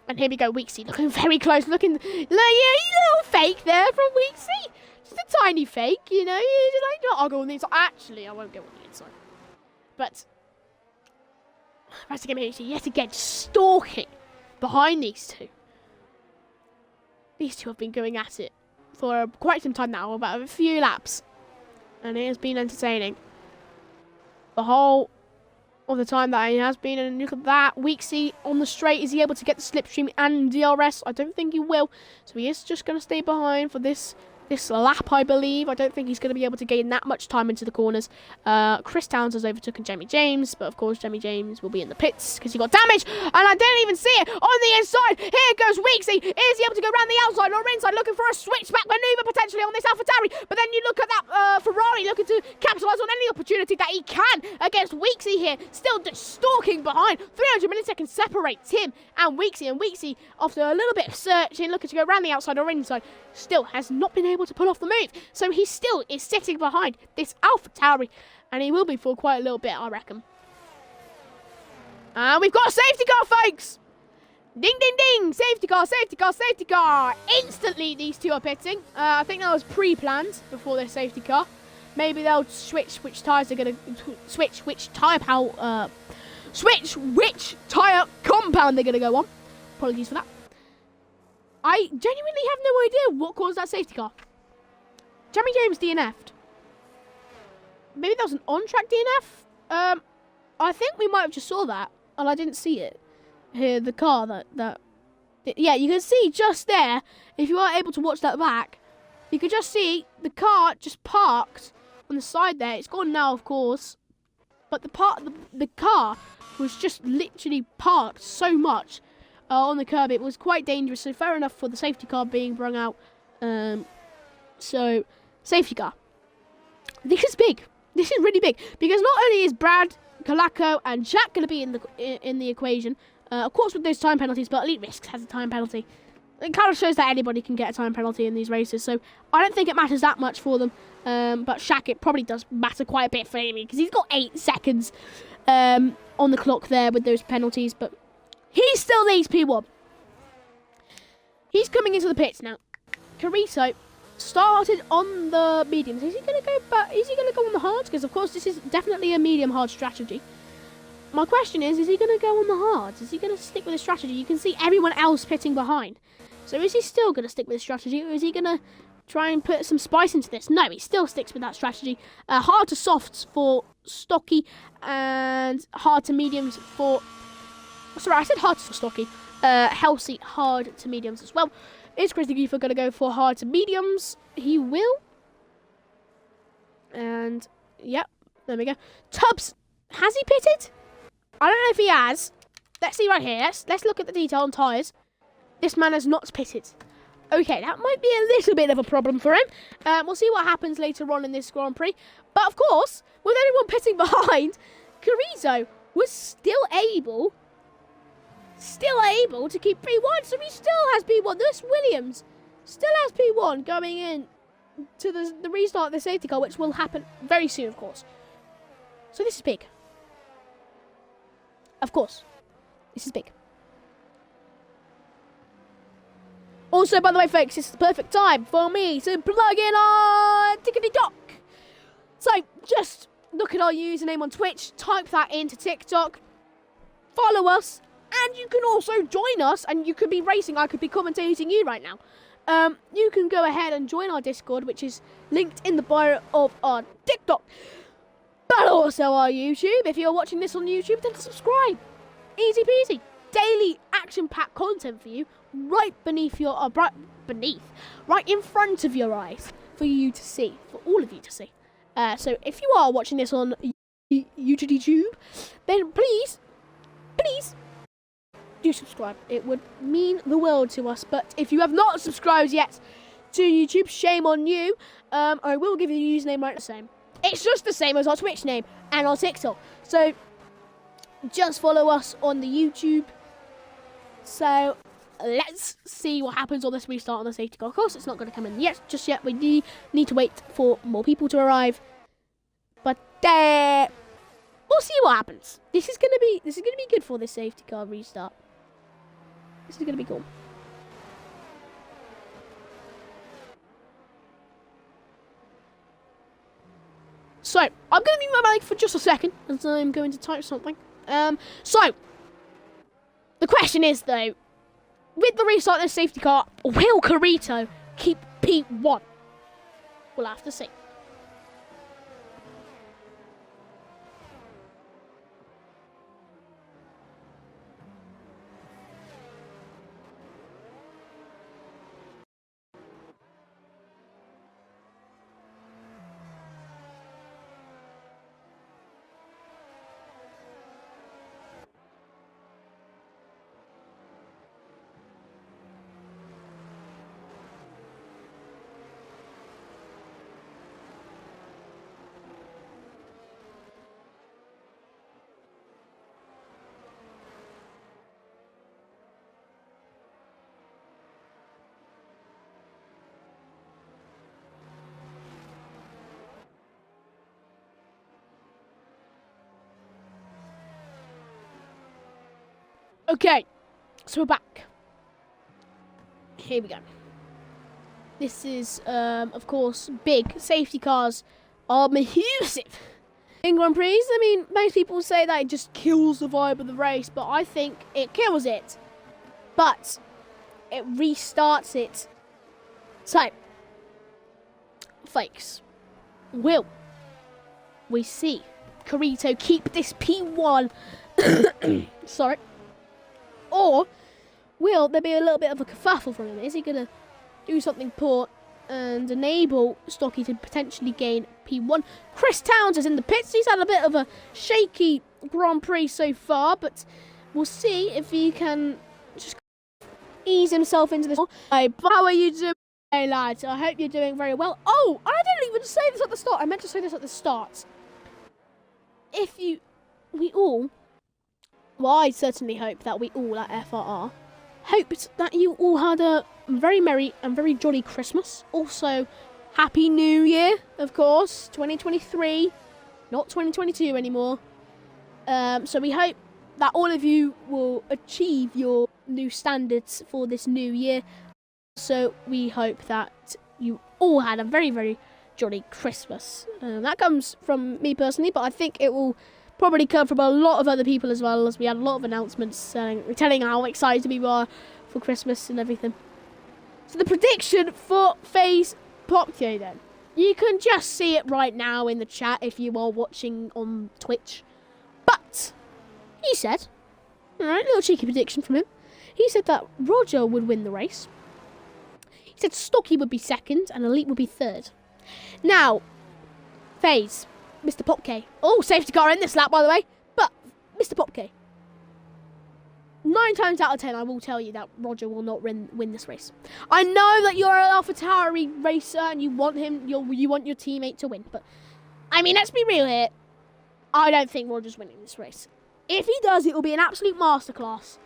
And here we go, Weeksy, looking very close, looking, you little fake there from Weeksy. Just a tiny fake, you know, you're just like, no, I'll go on the inside. Actually, I won't go on the inside. But, Rising Gamer HD yet again stalking behind these two. These two have been going at it for quite some time now, about a few laps. And it has been entertaining. The whole of the time that he has been, and look at that, Weeksy on the straight. Is he able to get the slipstream and DRS? I don't think he will, so he is just going to stay behind for this lap, I believe. I don't think he's going to be able to gain that much time into the corners. Chris Towns has overtaken Jamie James, but of course Jamie James will be in the pits because he got damaged, and I didn't even see it on the inside. Here goes Weeksy. Is he able to go around the outside or inside, looking for a switchback manoeuvre potentially on this AlphaTauri? But then you look at that Ferrari looking to capitalise on any opportunity that he can against Weeksy here, still just stalking behind. 300 milliseconds separates him and Weeksy, after a little bit of searching, looking to go around the outside or inside, still has not been able to pull off the move. So he still is sitting behind this AlphaTauri, and he will be for quite a little bit, I reckon. And we've got a safety car, folks! Ding, ding, ding! Safety car, safety car, safety car! Instantly, these two are pitting. I think that was pre-planned before their safety car. Maybe they'll switch which tyres they're going to... Switch which tyre compound they're going to go on. Apologies for that. I genuinely have no idea what caused that safety car. Jamie James DNF'd. Maybe that was an on-track DNF? I think we might have just saw that, and I didn't see it. Here, the car that... Yeah, you can see just there, if you are able to watch that back, you can just see the car just parked on the side there. It's gone now, of course. But the car was just literally parked so much on the curb. It was quite dangerous, so fair enough for the safety car being brung out. So, safety car. This is big. This is really big. Because not only is Brad, Kalako, and Jack going to be in the equation, of course with those time penalties, but Elite Risks has a time penalty. It kind of shows that anybody can get a time penalty in these races, so I don't think it matters that much for them. But Shaq, it probably does matter quite a bit for him, because he's got 8 seconds on the clock there with those penalties, but he still needs P1. He's coming into the pits now. Carrizo started on the mediums. Is he going to go back? Is he going to go on the hards? Because, of course, this is definitely a medium-hard strategy. My question is he going to go on the hards? Is he going to stick with the strategy? You can see everyone else pitting behind. So is he still going to stick with the strategy, or is he going to try and put some spice into this? No, he still sticks with that strategy. Hard to softs for Stocky, and hard to mediums for... Sorry, I said hard for Stocky. Healthy, hard to mediums as well. Is Christy Goofer going to go for hard to mediums? He will. And, yep, there we go. Tubbs, has he pitted? I don't know if he has. Let's see right here. Let's look at the detail on tyres. This man has not pitted. Okay, that might be a little bit of a problem for him. We'll see what happens later on in this Grand Prix. But, of course, with everyone pitting behind, Carrizo was still able to keep P1, so he still has P1. This Williams still has P1 going in to the restart of the safety car, which will happen very soon, of course. So this is big. Of course, this is big. Also, by the way, folks, it's the perfect time for me to plug in on TikTok. So just look at our username on Twitch, type that into TikTok, follow us, and you can also join us, and you could be racing. I could be commentating you right now. You can go ahead and join our Discord, which is linked in the bio of our TikTok, but also our YouTube. If you're watching this on YouTube, then subscribe. Easy peasy. Daily action-packed content for you, right beneath your, right in front of your eyes, for you to see, for all of you to see. So if you are watching this on YouTube, then please do subscribe. It would mean the world to us. But if you have not subscribed yet to YouTube, shame on you. I will give you the username right the same. It's just the same as our Twitch name and our TikTok. So just follow us on the YouTube. So let's see what happens on this restart on the safety car. Of course, it's not going to come in just yet. We need to wait for more people to arrive. But we'll see what happens. This is gonna be good for this safety car restart. This is gonna be cool. So I'm gonna mute my mic for just a second as I'm going to type something. So the question is though, with the restart of this safety car, will Carito keep P1? We'll have to see. Okay, so we're back. Here we go. This is, of course, big. Safety cars are massive. In Grand Prix, I mean, most people say that it just kills the vibe of the race, but I think it kills it. But it restarts it. So, folks, will we see Carito keep this P1? Sorry. Or will there be a little bit of a kerfuffle from him? Is he going to do something poor and enable Stocky to potentially gain P1? Chris Towns is in the pits. He's had a bit of a shaky Grand Prix so far, but we'll see if he can just ease himself into this. Hey, how are you doing, hey, lads? I hope you're doing very well. Oh, I didn't even say this at the start. I meant to say this at the start. Well, I certainly hope that we all at FRR hoped that you all had a very merry and very jolly Christmas. Also, Happy New Year, of course, 2023, not 2022 anymore. So we hope that all of you will achieve your new standards for this new year. So we hope that you all had a very, very jolly Christmas. That comes from me personally, but I think it will probably come from a lot of other people as well, as we had a lot of announcements telling how excited we were for Christmas and everything. So the prediction for FaZe Popke then. You can just see it right now in the chat if you are watching on Twitch. But he said, alright, little cheeky prediction from him. He said that Roger would win the race. He said Stocky would be second and Elite would be third. Now, FaZe, Mr. Popke. Oh, safety car in this lap, by the way. But, Mr. Popke, 9 times out of 10, I will tell you that Roger will not win this race. I know that you're an AlphaTauri racer and you want him, you want your teammate to win. But, I mean, let's be real here. I don't think Roger's winning this race. If he does, it will be an absolute masterclass.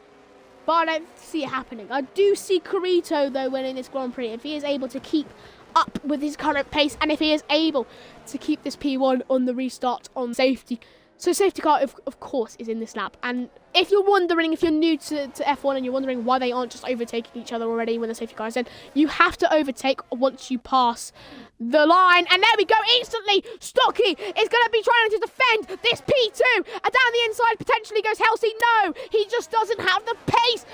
But I don't see it happening. I do see Carito, though, winning this Grand Prix. If he is able to keep up with his current pace, and if he is able to keep this P1 on the restart on safety. So safety car, of course, is in this lap. And if you're wondering, if you're new to F1 and you're wondering why they aren't just overtaking each other already when the safety car is in, you have to overtake once you pass the line. And there we go, instantly, Stocky is going to be trying to defend this P2. And down the inside, potentially goes Halsey. No, he just doesn't have the pace.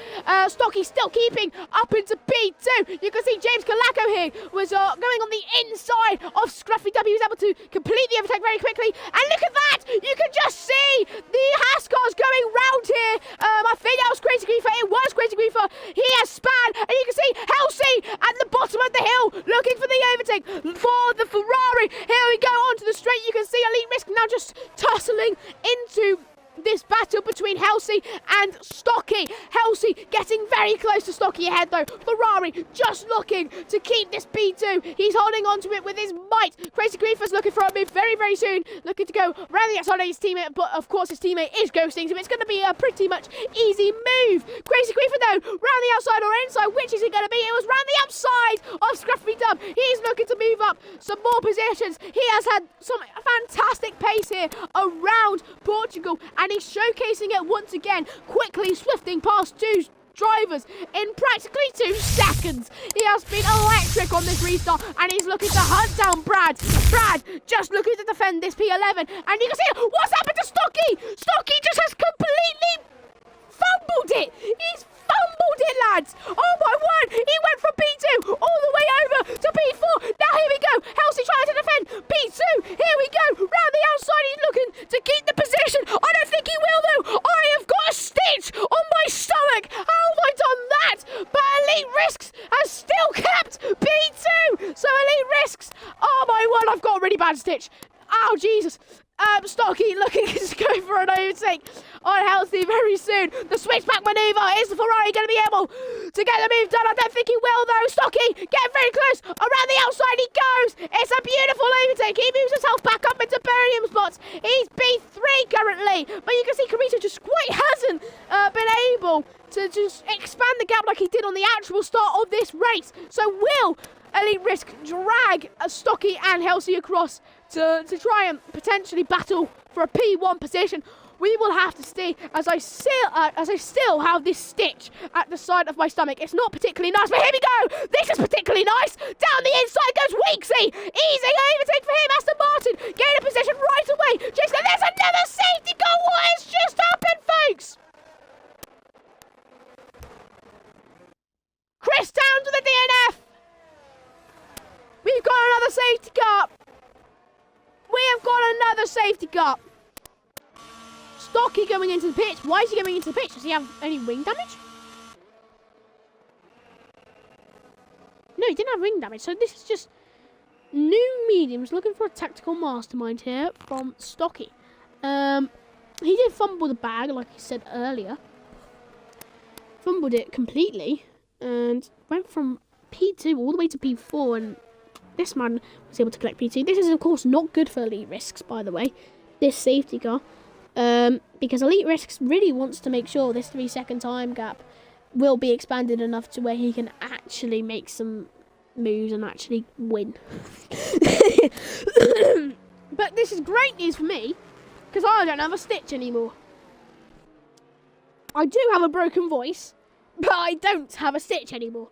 Stocky still keeping up into P2. You can see James Calaco here was going on the inside of Scruffy W. He was able to complete the overtake very quickly. And look at that, you can just see the Haas cars going round here. I think that was Crazy Griefer. It was Crazy Griefer. He has span, and you can see Halsey at the bottom of the hill looking for the overtake for the Ferrari. Here we go onto the straight. You can see Elite Risk now just tussling into this battle between Halsey and Stocky. Halsey getting very close to Stocky ahead though. Ferrari just looking to keep this P2. He's holding on to it with his might. Crazy Creeper's looking for a move very, very soon. Looking to go around the outside of his teammate, but of course his teammate is ghosting, so it's going to be a pretty much easy move. Crazy Creeper though, round the outside or inside, which is it going to be? It was round the outside of Scruffy Dub. He's looking to move up some more positions. He has had some fantastic pace here around Portugal, and he's showcasing it once again, quickly swifting past two drivers in practically 2 seconds. He has been electric on this restart, and he's looking to hunt down Brad. Brad just looking to defend this P11, and you can see what's happened to Stocky. Stocky just has completely fumbled it. He's fumbled it, lads. Oh my word, he went from P2 all the way over to P4. Now here we go, Halsey trying to defend P2. Here we go, round the outside, he's looking to keep the position. I don't think he will though. I have got a stitch on my stomach. How have I done that? But Elite Risks has still kept P2. So Elite Risks, oh my word, I've got a really bad stitch. Oh Jesus. Stocky looking to go for an overtake on Halsey very soon. The switchback manoeuvre. Is the Ferrari going to be able to get the move done? I don't think he will though. Stocky getting very close. Around the outside he goes. It's a beautiful overtake. He moves himself back up into podium spots. He's B3 currently. But you can see Carito just quite hasn't been able to just expand the gap like he did on the actual start of this race. So will Elite Risk drag Stocky and Halsey across to try and potentially battle for a P1 position? We will have to see, as I still have this stitch at the side of my stomach. It's not particularly nice, but here we go. This is particularly nice. Down the inside goes Weeksy. Easy overtake for him. Aston Martin gain a position right away. Jason, there's another safety car. What has just happened, folks? Chris Towns with the DNF. We've got another safety car. We have got another safety car. Stocky going into the pits. Why is he going into the pits? Does he have any wing damage? No, he didn't have wing damage. So this is just new mediums looking for a tactical mastermind here from Stocky. He did fumble the bag, like he said earlier. Fumbled it completely and went from P2 all the way to P4, and this man was able to collect P2. This is, of course, not good for Elite Risks, by the way, this safety car. Because Elite Risks really wants to make sure this 3-second time gap will be expanded enough to where he can actually make some moves and actually win. But this is great news for me, because I don't have a stitch anymore. I do have a broken voice, but I don't have a stitch anymore.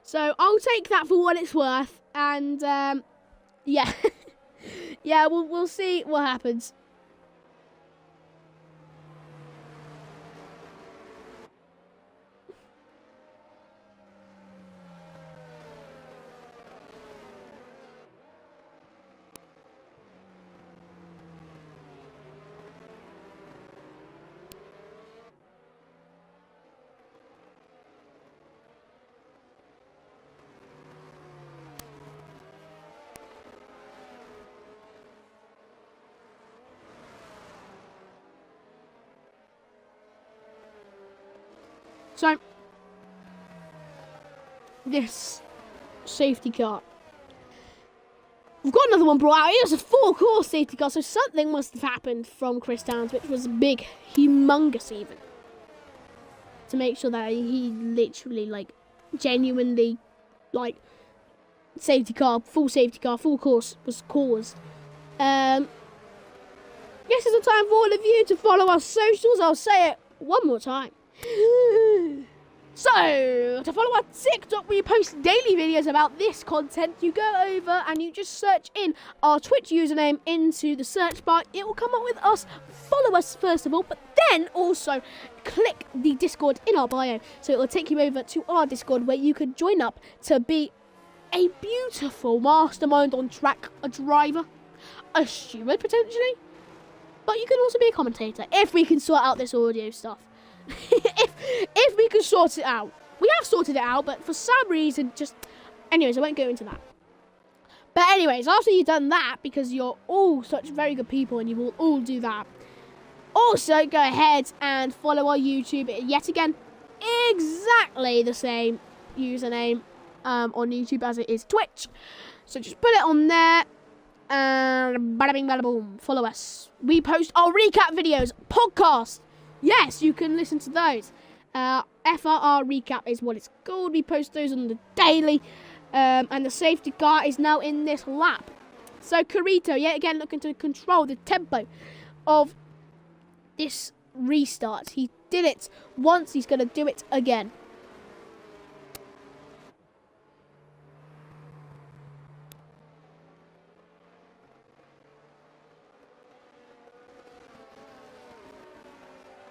So I'll take that for what it's worth. And, yeah. Yeah, we'll see what happens. So, this safety car. We've got another one brought out. It was a 4-course safety car, so something must have happened from Chris Towns, which was big, humongous even. To make sure that he literally, like, genuinely, like, safety car, full course was caused. This is the time for all of you to follow our socials. I'll say it one more time. So, to follow our TikTok, we post daily videos about this content. You go over and you just search in our Twitch username into the search bar. It will come up with us. Follow us first of all, but then also click the Discord in our bio. So it will take you over to our Discord where you can join up to be a beautiful mastermind on track, a driver, a steward potentially. But you can also be a commentator if we can sort out this audio stuff. if we can sort it out. We have sorted it out, but for some reason anyways, I won't go into that. But anyways, after you've done that, because you're all such very good people and you will all do that, Also, go ahead and follow our YouTube yet again. Exactly the same username on YouTube as it is Twitch. So just put it on there. And bada bing, bada boom. Follow us. We post our recap videos, podcast. Yes, you can listen to those. FRR recap is what it's called. We post those on the daily. And the safety car is now in this lap. So Carito, yet again, looking to control the tempo of this restart. He did it once, he's going to do it again.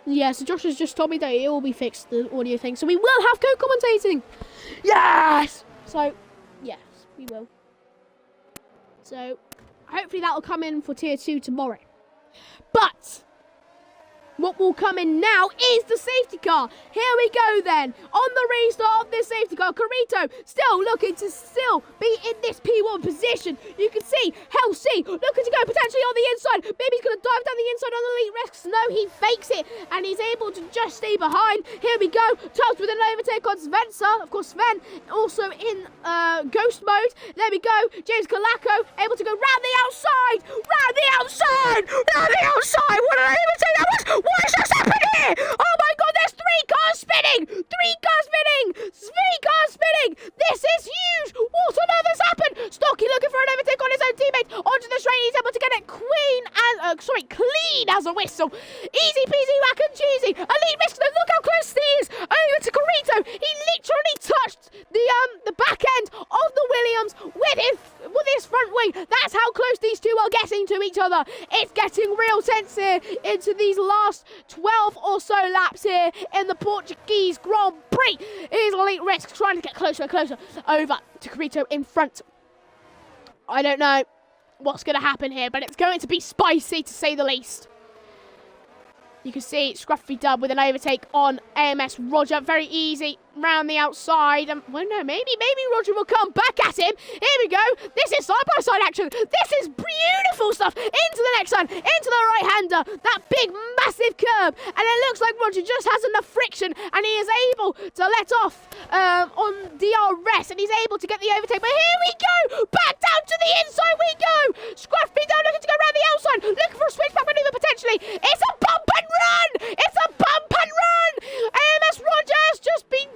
Yeah, so Josh has just told me that it will be fixed, the audio thing. So we will have co-commentating. Yes! So, yes, we will. So, hopefully that will come in for Tier 2 tomorrow. But what will come in now is the safety car. Here we go then. On the restart of this safety car, Carito still looking to be in this P1 position. You can see Halsey looking to go potentially on the inside. Maybe he's going to dive down the inside on the elite risks. No, he fakes it and he's able to just stay behind. Here we go. Tubbs with an overtake on Svensa. Of course, Sven also in ghost mode. There we go. James Kalako able to go round the outside. Round the outside. Round the outside. What an overtake that was. What has just happened here? Oh my god, there's 3 cars spinning! 3 cars spinning! 3 cars spinning! This is huge! What on earth has happened? Stocky looking for an overtake on his own teammate. Onto the straight, he's able to get it clean as a whistle. Easy peasy, whack and cheesy. Elite Risk, look how close he is. Over to Carito. He literally touched the back end of the Williams with his front wing. That's how close these two are getting to each other. It's getting real tense here into these last 12 or so laps here in the Portuguese Grand Prix. Here's Elite Risk trying to get closer and closer over to Carito in front. I don't know what's going to happen here, but it's going to be spicy to say the least. You can see Scruffy Dub with an overtake on AMS Roger. Very easy round the outside. Well, no, maybe Roger will come back at him. Here we go. This is side-by-side action. This is beautiful stuff. Into the next one. Into the right-hander. That big, massive curb. And it looks like Roger just has enough friction. And he is able to let off on DRS. And he's able to get the overtake. But here we go. Back down to the inside we go. Scruffy Dub looking to go around the outside. Looking for a switchback maneuver potentially. It's a bump and run. It's a bump and run. AMS Roger has just been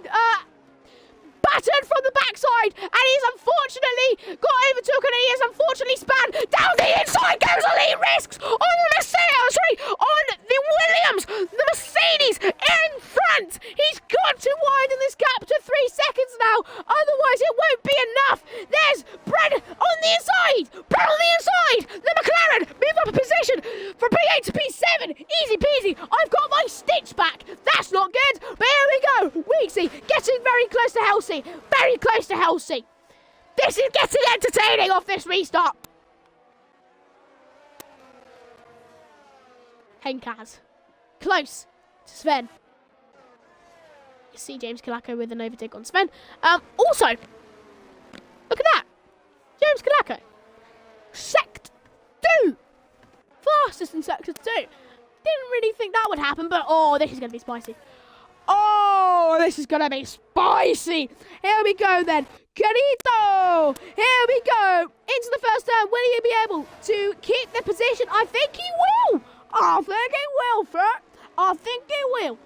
battered from the backside, and he's unfortunately got overtaken, and he has unfortunately spanned down the inside. Goes Elite Risks on the Mercedes, on the Williams, the Mercedes in front. He's got to widen this gap to 3 seconds now, otherwise it won't be enough. There's Brad on the inside, Brad on the inside. The McLaren move up a position from P8 to P7. Easy peasy. I've got my stitch back. That's not good, but here we go. Weeksy getting very close to Halsey. Very close to Halsey. This is getting entertaining off this restart. Henkaz. Close to Sven. You see James Kalako with an overtake on Sven. Also, look at that. James Kalako. Sector 2. Fastest in Sector 2. Didn't really think that would happen, but oh, this is going to be spicy. Oh, this is going to be spicy. Here we go then. Carito. Here we go. Into the first turn. Will he be able to keep the position? I think he will. I think he will, sir. I think he will.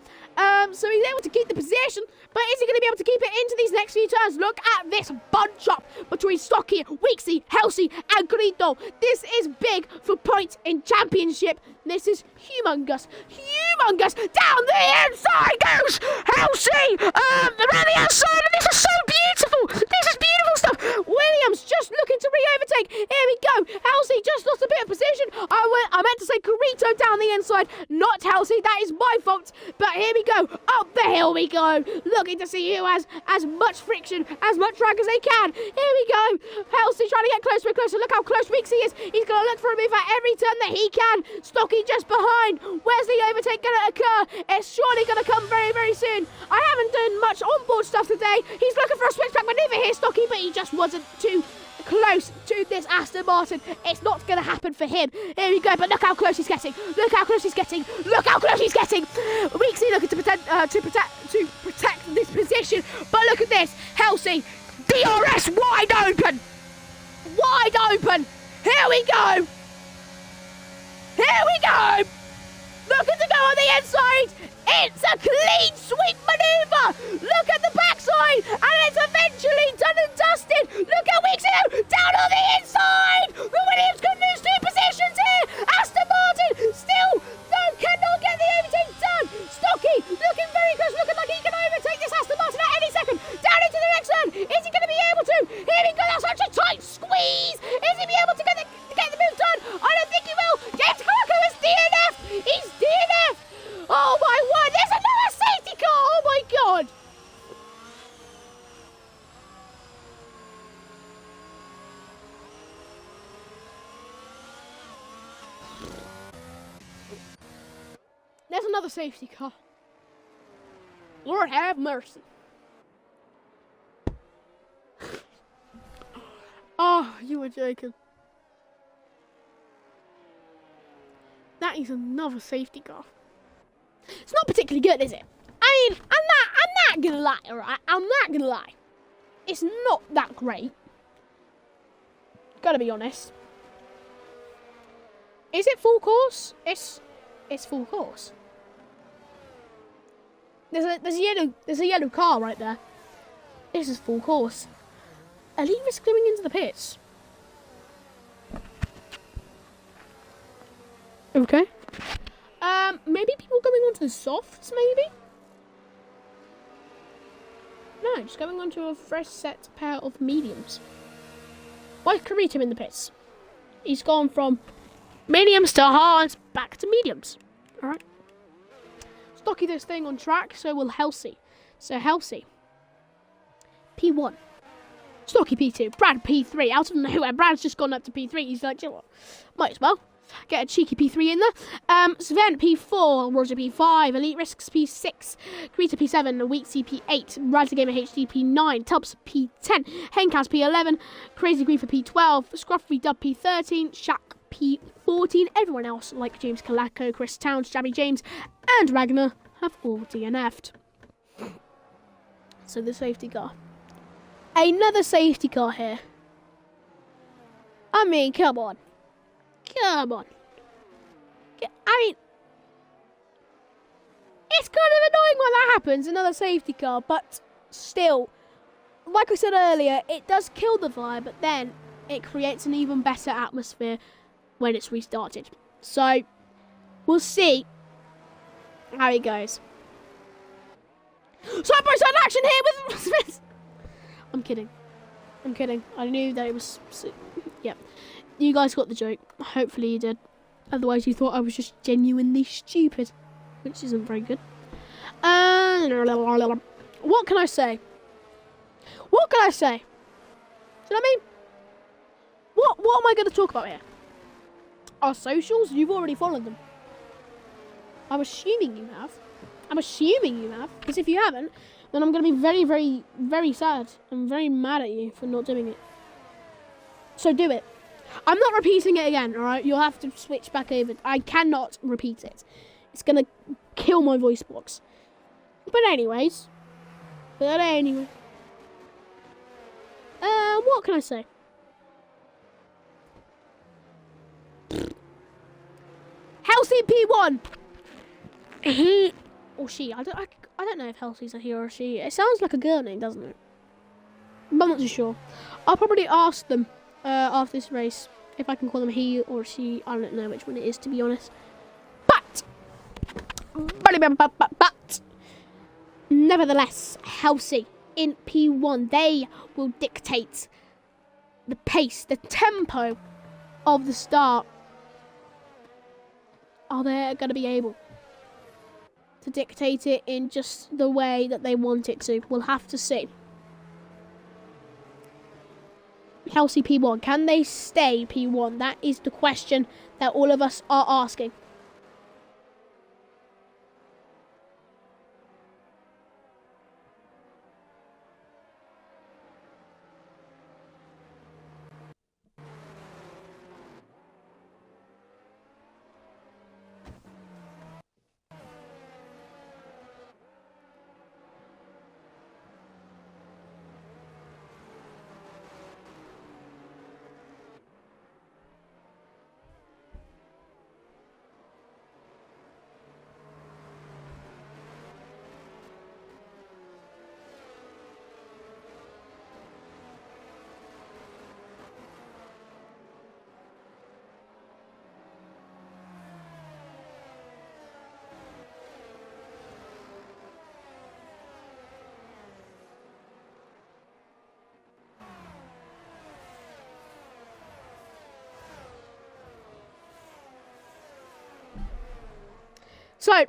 So he's able to keep the position, but is he going to be able to keep it into these next few turns? Look at this bunch up between Stocky, Weeksy, Halsey, and Carito. This is big for points in championship. This is humongous. Humongous. Down the inside goes Halsey. Around the outside, and this is so beautiful. This is beautiful stuff. Williams just looking to re-overtake. Here we go. Halsey just lost a bit of position. I meant to say Carito down the inside, not Halsey. That is my fault. But here we go. Up the hill we go. Looking to see who has as much friction, as much drag as they can. Here we go. Halsey trying to get closer and closer. Look how close Weeksy is. He's going to look for a move at every turn that he can. Stocky just behind. Where's the overtake going to occur? It's surely going to come very, very soon. I haven't done much onboard stuff today. He's looking for a switchback maneuver here, Stocky, but he just wasn't too close to this Aston Martin. It's not going to happen for him. Here we go, but look how close he's getting. Look how close he's getting. Look how close he's getting. Weeksy looking to protect this position, but look at this. Halsey, DRS wide open. Wide open. Here we go. Here we go. Looking to go on the inside. It's a clean sweep manoeuvre. Look at the backside, and it's eventually done and dusted. Look at Weeksy down on the inside. The Williams could lose 2 positions here. Aston Martin still cannot get the overtake done. Stocky looking very close, looking like he can overtake this Aston Martin at any second. Down into the next turn. Is he going to be able to? Here we go. That's such a tight squeeze. Is he be able to get the move done? I don't think he will. James Clarko is DNF. He's DNF. Oh my word. There's another safety car. Oh my god. There's another safety car. Lord have mercy. Oh, you were joking. That is another safety car. It's not particularly good, is it? I mean, I'm not gonna lie, alright? I'm not gonna lie. It's not that great. Gotta be honest. Is it full course? It's full course. There's a yellow car right there. This is full course. Elite risk going into the pits. Okay. Maybe people going onto the softs, maybe? No, just going onto a fresh set pair of mediums. Why is Karita in the pits? He's gone from mediums to hards back to mediums. Alright. Stocky this thing on track, so will Halsey. So Halsey. P1. Stocky P2. Brad P3. Out of nowhere, Brad's just gone up to P3. He's like, you know what? Might as well get a cheeky P3 in there. Sven P4. Roger P5. Elite Risks P6. Krita P7. Weeksy P8. Riser Gamer HD P9. Tubbs P10. Hencast P11. Crazy Griefer P12. Scruffy Dub P13. Shaq P14. Everyone else, like James Kalako, Chris Towns, Jabby James, and Ragnar, have all DNF'd. So the safety car. Another safety car here. I mean, come on. Come on. I mean, it's kind of annoying when that happens, another safety car, but still, like I said earlier, it does kill the vibe, but then it creates an even better atmosphere when it's restarted. So, we'll see how it goes. Side-by-side action here with Smith. I'm kidding. I knew that it was... Yep. You guys got the joke. Hopefully you did. Otherwise you thought I was just genuinely stupid. Which isn't very good. What can I say? What can I say? Do you know what I mean? What am I going to talk about here? Our socials? You've already followed them. I'm assuming you have. Because if you haven't, then I'm going to be very, very, very sad and very mad at you for not doing it. So do it. I'm not repeating it again, alright? You'll have to switch back over. I cannot repeat it. It's going to kill my voice box. But anyways. What can I say? Halsey P1. He or she. I don't know if Halsey's a he or a she. It sounds like a girl name, doesn't it? But I'm not too sure. I'll probably ask them after this race if I can call them he or she. I don't know which one it is, to be honest. But nevertheless, Halsey in P1, they will dictate the pace, the tempo of the start. Are they going to be able to dictate it in just the way that they want it to? We'll have to see. Halsey P1, can they stay P1? That is the question that all of us are asking. So,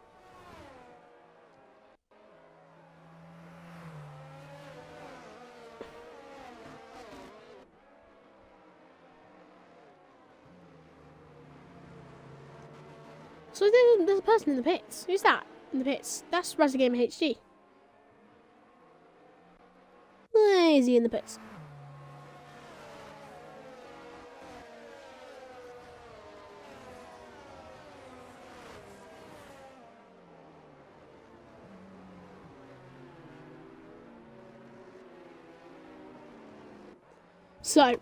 there's a person in the pits. Who's that in the pits? That's Gamer HD. Where is he in the pits? So,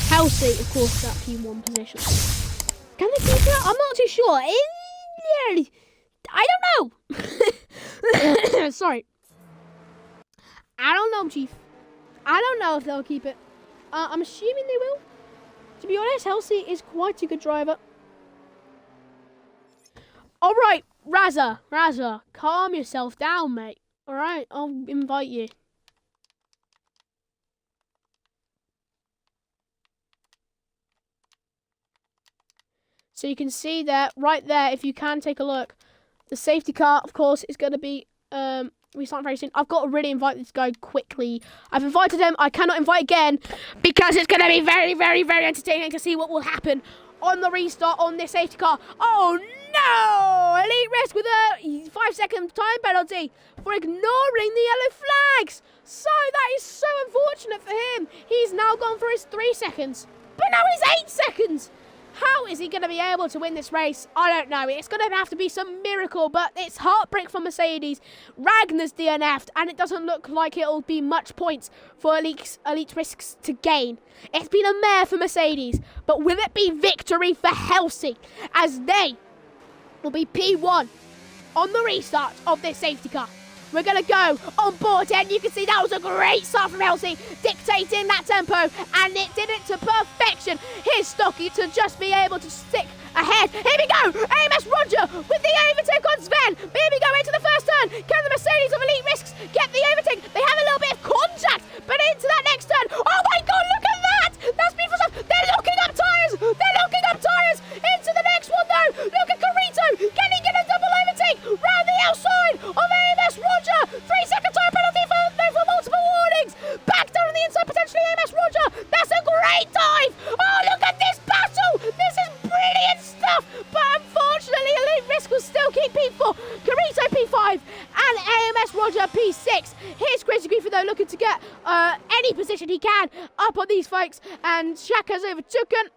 Kelsey, of course, that P1 position. Can they keep it up? I'm not too sure. I don't know. Sorry. I don't know, Chief. I don't know if they'll keep it. I'm assuming they will. To be honest, Kelsey is quite a good driver. All right, Razza, calm yourself down, mate. All right, I'll invite you. So you can see there, right there, if you can take a look, the safety car, of course, is going to be restarting very soon. I've got to really invite this guy quickly. I've invited him. I cannot invite again because it's going to be very, very, very entertaining to see what will happen on the restart on this safety car. Oh, no! Elite Risk with a 5-second time penalty for ignoring the yellow flags. So that is so unfortunate for him. He's now gone for his 3 seconds. But now he's 8 seconds. How is he going to be able to win this race? I don't know. It's going to have to be some miracle, but it's heartbreak for Mercedes. Ragnar's DNF'd, and it doesn't look like it'll be much points for Elite Risks to gain. It's been a mare for Mercedes, but will it be victory for Kelsey, as they will be P1 on the restart of this safety car? We're going to go on board, and you can see that was a great start from Kelsey, dictating that tempo, and it did it to perfection. Here's Stocky to just be able to stick ahead. Here we go, AMS Roger with the overtake on Sven. Here we go into the first turn. Can the Mercedes of Elite Risks get the overtake? They have a little bit of contact, but into that next turn. Oh my God, look at that! That's beautiful stuff. They're locking up tyres. They're locking up tyres. Into the next one though. Look at Carito. Can he get a double overtake round the outside of AMS Roger? 3-second time penalty for multiple warnings. Back down on the inside, potentially AMS Roger. That's a great dive. Oh, look at this battle. This is brilliant stuff. But unfortunately, Elite Risk will still keep P4. Carito P5 and AMS Roger P6. Here's Crazy Griefer though, looking to get any position he can up on these folks. And Shaka's overtaken.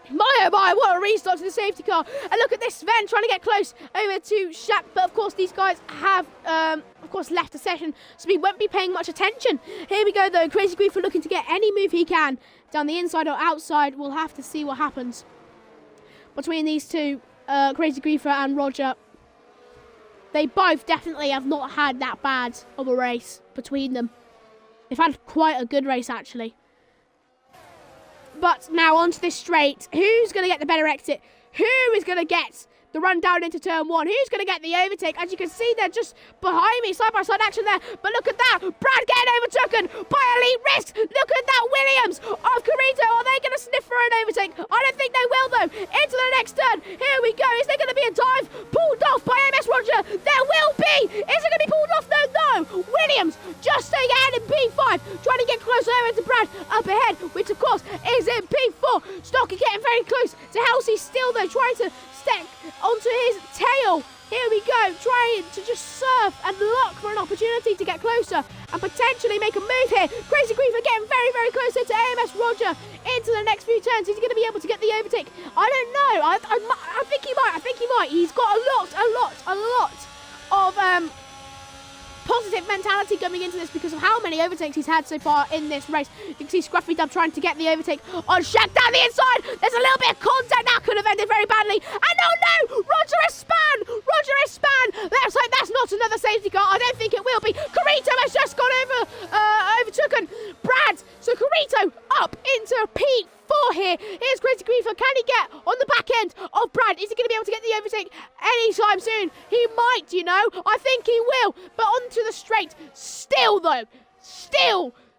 My oh my, what a restart to the safety car. And look at this, Sven trying to get close over to Shaq. But of course, these guys have, of course, left the session, so we won't be paying much attention. Here we go, though. Crazy Griefer looking to get any move he can down the inside or outside. We'll have to see what happens between these two, Crazy Griefer and Roger. They both definitely have not had that bad of a race between them. They've had quite a good race, actually. But now onto this straight. Who's going to get the better exit? Who is going to get the run down into turn 1? Who's going to get the overtake? As you can see, they're just behind me. Side-by-side action there. But look at that. Brad getting overtaken by Elite Risk. Look at that. Williams of Carito. Are they going to sniff for an overtake? I don't think they will, though. Into the next turn. Here we go. Is there going to be a dive pulled off by MS Roger? There will be. Is it going to be pulled off, though? No. Williams just staying ahead in P5. Trying to get closer over to Brad up ahead, which, of course, is in P4. Stocky getting very close to Kelsey still, though, trying to stick onto his tail. Here we go, trying to just surf and look for an opportunity to get closer and potentially make a move here. Crazy Griefer getting very, very close into AMS Roger into the next few turns. Is he going to be able to get the overtake? I don't know. I think he might. I think he might. He's got a lot of positive mentality coming into this because of how many overtakes he's had so far in this race. You can see Scruffy Dub trying to get the overtake on Shaq down the inside. There's a little bit of contact. That could have ended very badly. And oh no! Roger has spun! Roger has spun! Let's hope that's not another safety car. I don't think it will be. Carito has just gone overtaken Brad. So Carito up into P4 here. Here's Crazy Griefer. Can he get on the back end of Brad? Is he going to be able to get the overtake anytime soon? He might, you know. I think he will. But onto the straight. Still, though.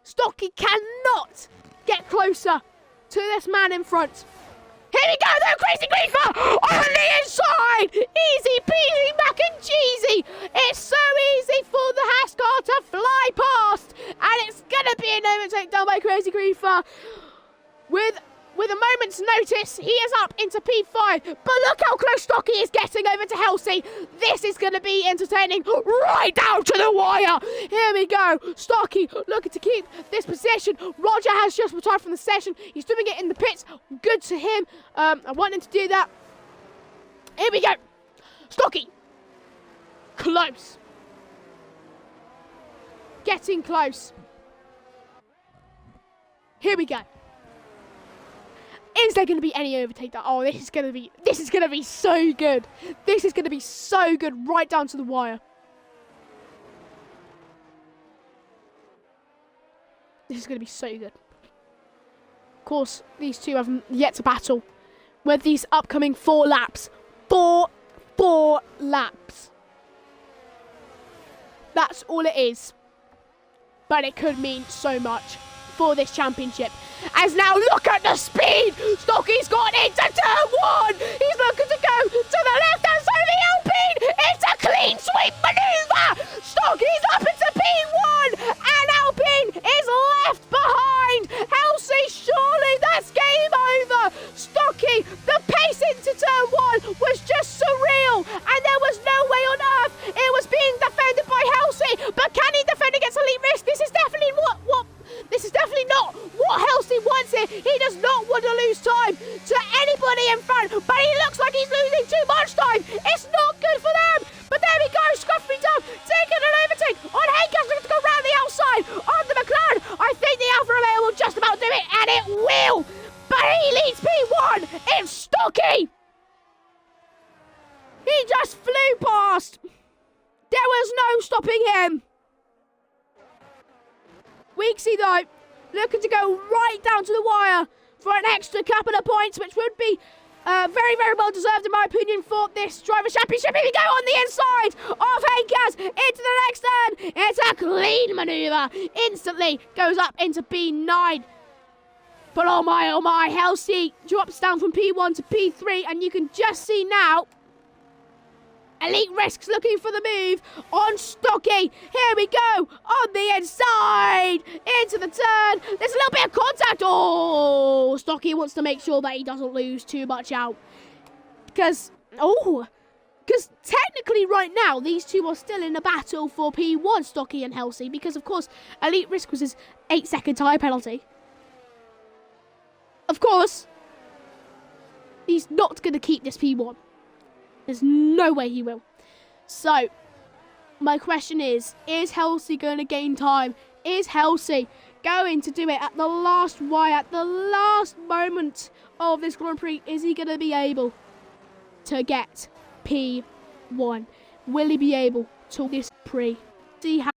Stocky cannot get closer to this man in front. Here we go, though, Crazy Griefer on the inside. Easy peasy mac and cheesy. It's so easy for the Haas car to fly past. And it's going to be an overtake done by Crazy Griefer. With a moment's notice, he is up into P5. But look how close Stocky is getting over to Halsey. This is going to be entertaining right down to the wire. Here we go. Stocky looking to keep this position. Roger has just retired from the session. He's doing it in the pits. Good to him. I want him to do that. Here we go. Stocky. Close. Getting close. Here we go. Is there going to be any overtake that? Oh, this is going to be so good. This is going to be so good right down to the wire. This is going to be so good. Of course, these two have yet to battle with these upcoming 4 laps. Four laps. That's all it is. But it could mean so much for this championship. As now, look at the speed. Stocky's got into turn 1. He's looking to go to the left-hand side of the Alpine. It's a clean sweep manoeuvre. Stocky's up into P1. And Alpine is left behind. Halsey, surely that's game over. Stocky, the pace into turn 1 was just surreal. And there was no way on earth it was being defended by Halsey. But can he defend against Elite Risk? This is definitely This is definitely not what Halsey wants here. He does not want to lose time to anybody in front, but he looks like he's losing too much time. It's not good for them. But there we go, Scruffy Dub taking an overtake on Haycast, looking to go round the outside of the McLaren. I think the Alfa Romeo will just about do it, and it will. But he leads P1. It's Stocky. He just flew past. There was no stopping him. Weeksy, though, looking to go right down to the wire for an extra couple of points, which would be very, very well deserved, in my opinion, for this Drivers' Championship. Here we go on the inside of Haycas into the next turn. It's a clean manoeuvre. Instantly goes up into P9. But oh my, Halsey drops down from P1 to P3, and you can just see now Elite Risks looking for the move on Stocky. Here we go on the inside into the turn. There's a little bit of contact. Oh, Stocky wants to make sure that he doesn't lose too much out. Because technically right now, these two are still in a battle for P1, Stocky and Halsey. Because, of course, Elite Risk was his 8-second tyre penalty. Of course, he's not going to keep this P1. There's no way he will. So, my question is Halsey going to gain time? Is Halsey going to do it at the last wire, at the last moment of this Grand Prix? Is he going to be able to get P1? Will he be able to this Prix? See how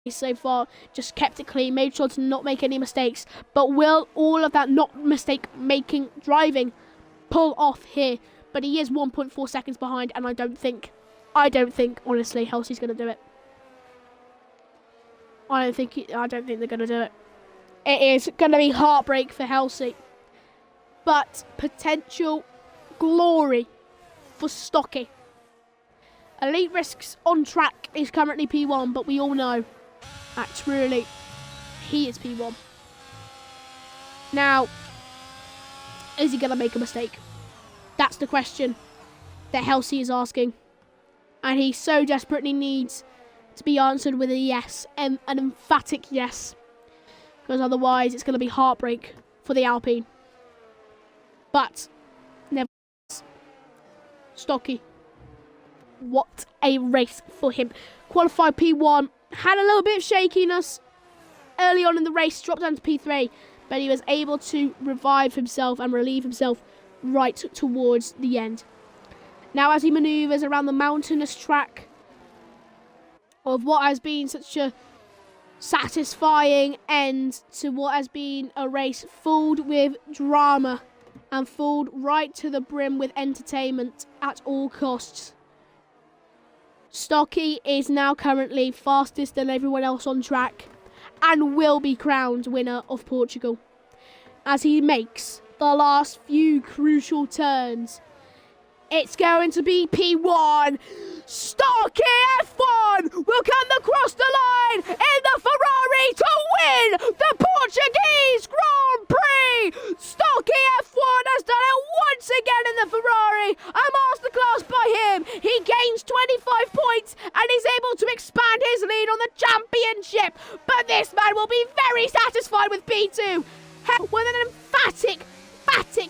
so far just kept it clean, made sure to not make any mistakes. But will all of that not mistake-making driving pull off here? But he is 1.4 seconds behind, and I don't think, honestly, Halsey's going to do it. I don't think they're going to do it. It is going to be heartbreak for Halsey. But potential glory for Stocky. Elite Risks on track is currently P1, but we all know that truly he is P1. Now, is he going to make a mistake? That's the question that Halsey is asking. And he so desperately needs to be answered with a yes, and an emphatic yes. Because otherwise it's going to be heartbreak for the Alpine. But, never. Stocky. What a race for him. Qualified P1. Had a little bit of shakiness early on in the race. Dropped down to P3. But he was able to revive himself and relieve himself right towards the end. Now, as he manoeuvres around the mountainous track of what has been such a satisfying end to what has been a race filled with drama and filled right to the brim with entertainment at all costs, Stocky is now currently fastest than everyone else on track and will be crowned winner of Portugal as he makes the last few crucial turns. It's going to be P1. Stocky F1 will come across the line in the Ferrari to win the Portuguese Grand Prix. Stocky F1 has done it once again in the Ferrari. A masterclass by him. He gains 25 points and is able to expand his lead on the championship. But this man will be very satisfied with P2. With an emphatic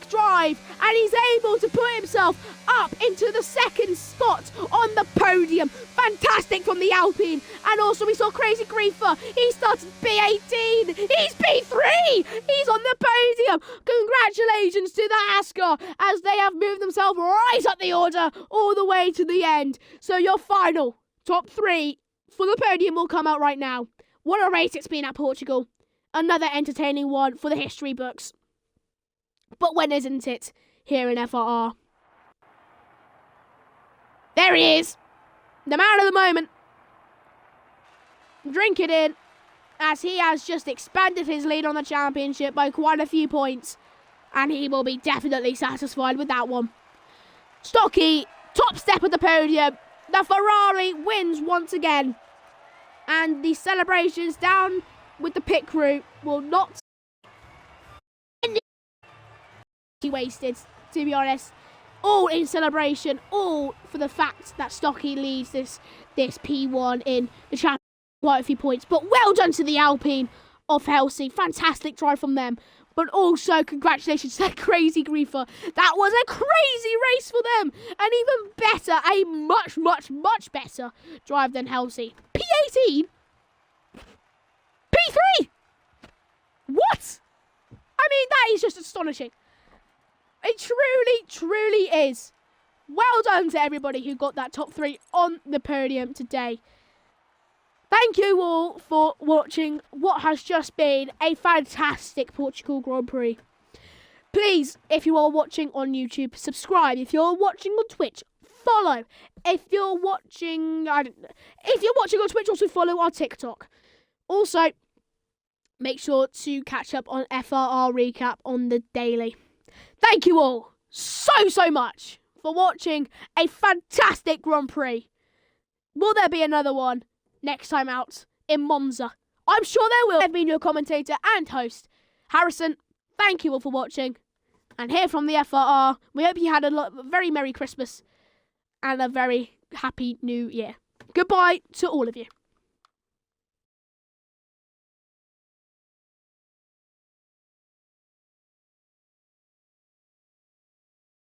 drive, and he's able to put himself up into the second spot on the podium. Fantastic from the Alpine. And also we saw Crazy Griefer. He started P18. He's P3. He's on the podium. Congratulations to the Ascar as they have moved themselves right up the order all the way to the end. So your final top 3 for the podium will come out right now. What a race it's been at Portugal. Another entertaining one for the history books. But when isn't it here in FRR? There he is. The man of the moment. Drink it in, as he has just expanded his lead on the championship by quite a few points. And he will be definitely satisfied with that one. Stocky, top step of the podium. The Ferrari wins once again. And the celebrations down with the pit crew will not wasted, to be honest. All in celebration, all for the fact that Stocky leads this P1 in the championship quite a few points. But well done to the Alpine of Helsinki. Fantastic drive from them. But also congratulations to that Crazy Griefer. That was a crazy race for them. And even better, a much better drive than Helsinki. P18? P3? What? I mean, that is just astonishing. It truly is. Well done to everybody who got that top 3 on the podium today. Thank you all for watching what has just been a fantastic Portugal Grand Prix. Please, if you are watching on YouTube, subscribe. If you're watching on Twitch, follow. If you're watching on Twitch, also follow our TikTok. Also, make sure to catch up on FRR Recap on the daily. Thank you all so much for watching a fantastic Grand Prix. Will there be another one next time out in Monza? I'm sure there will. I've been your commentator and host, Harrison. Thank you all for watching. And here from the FRR, we hope you had a very Merry Christmas and a very Happy New Year. Goodbye to all of you.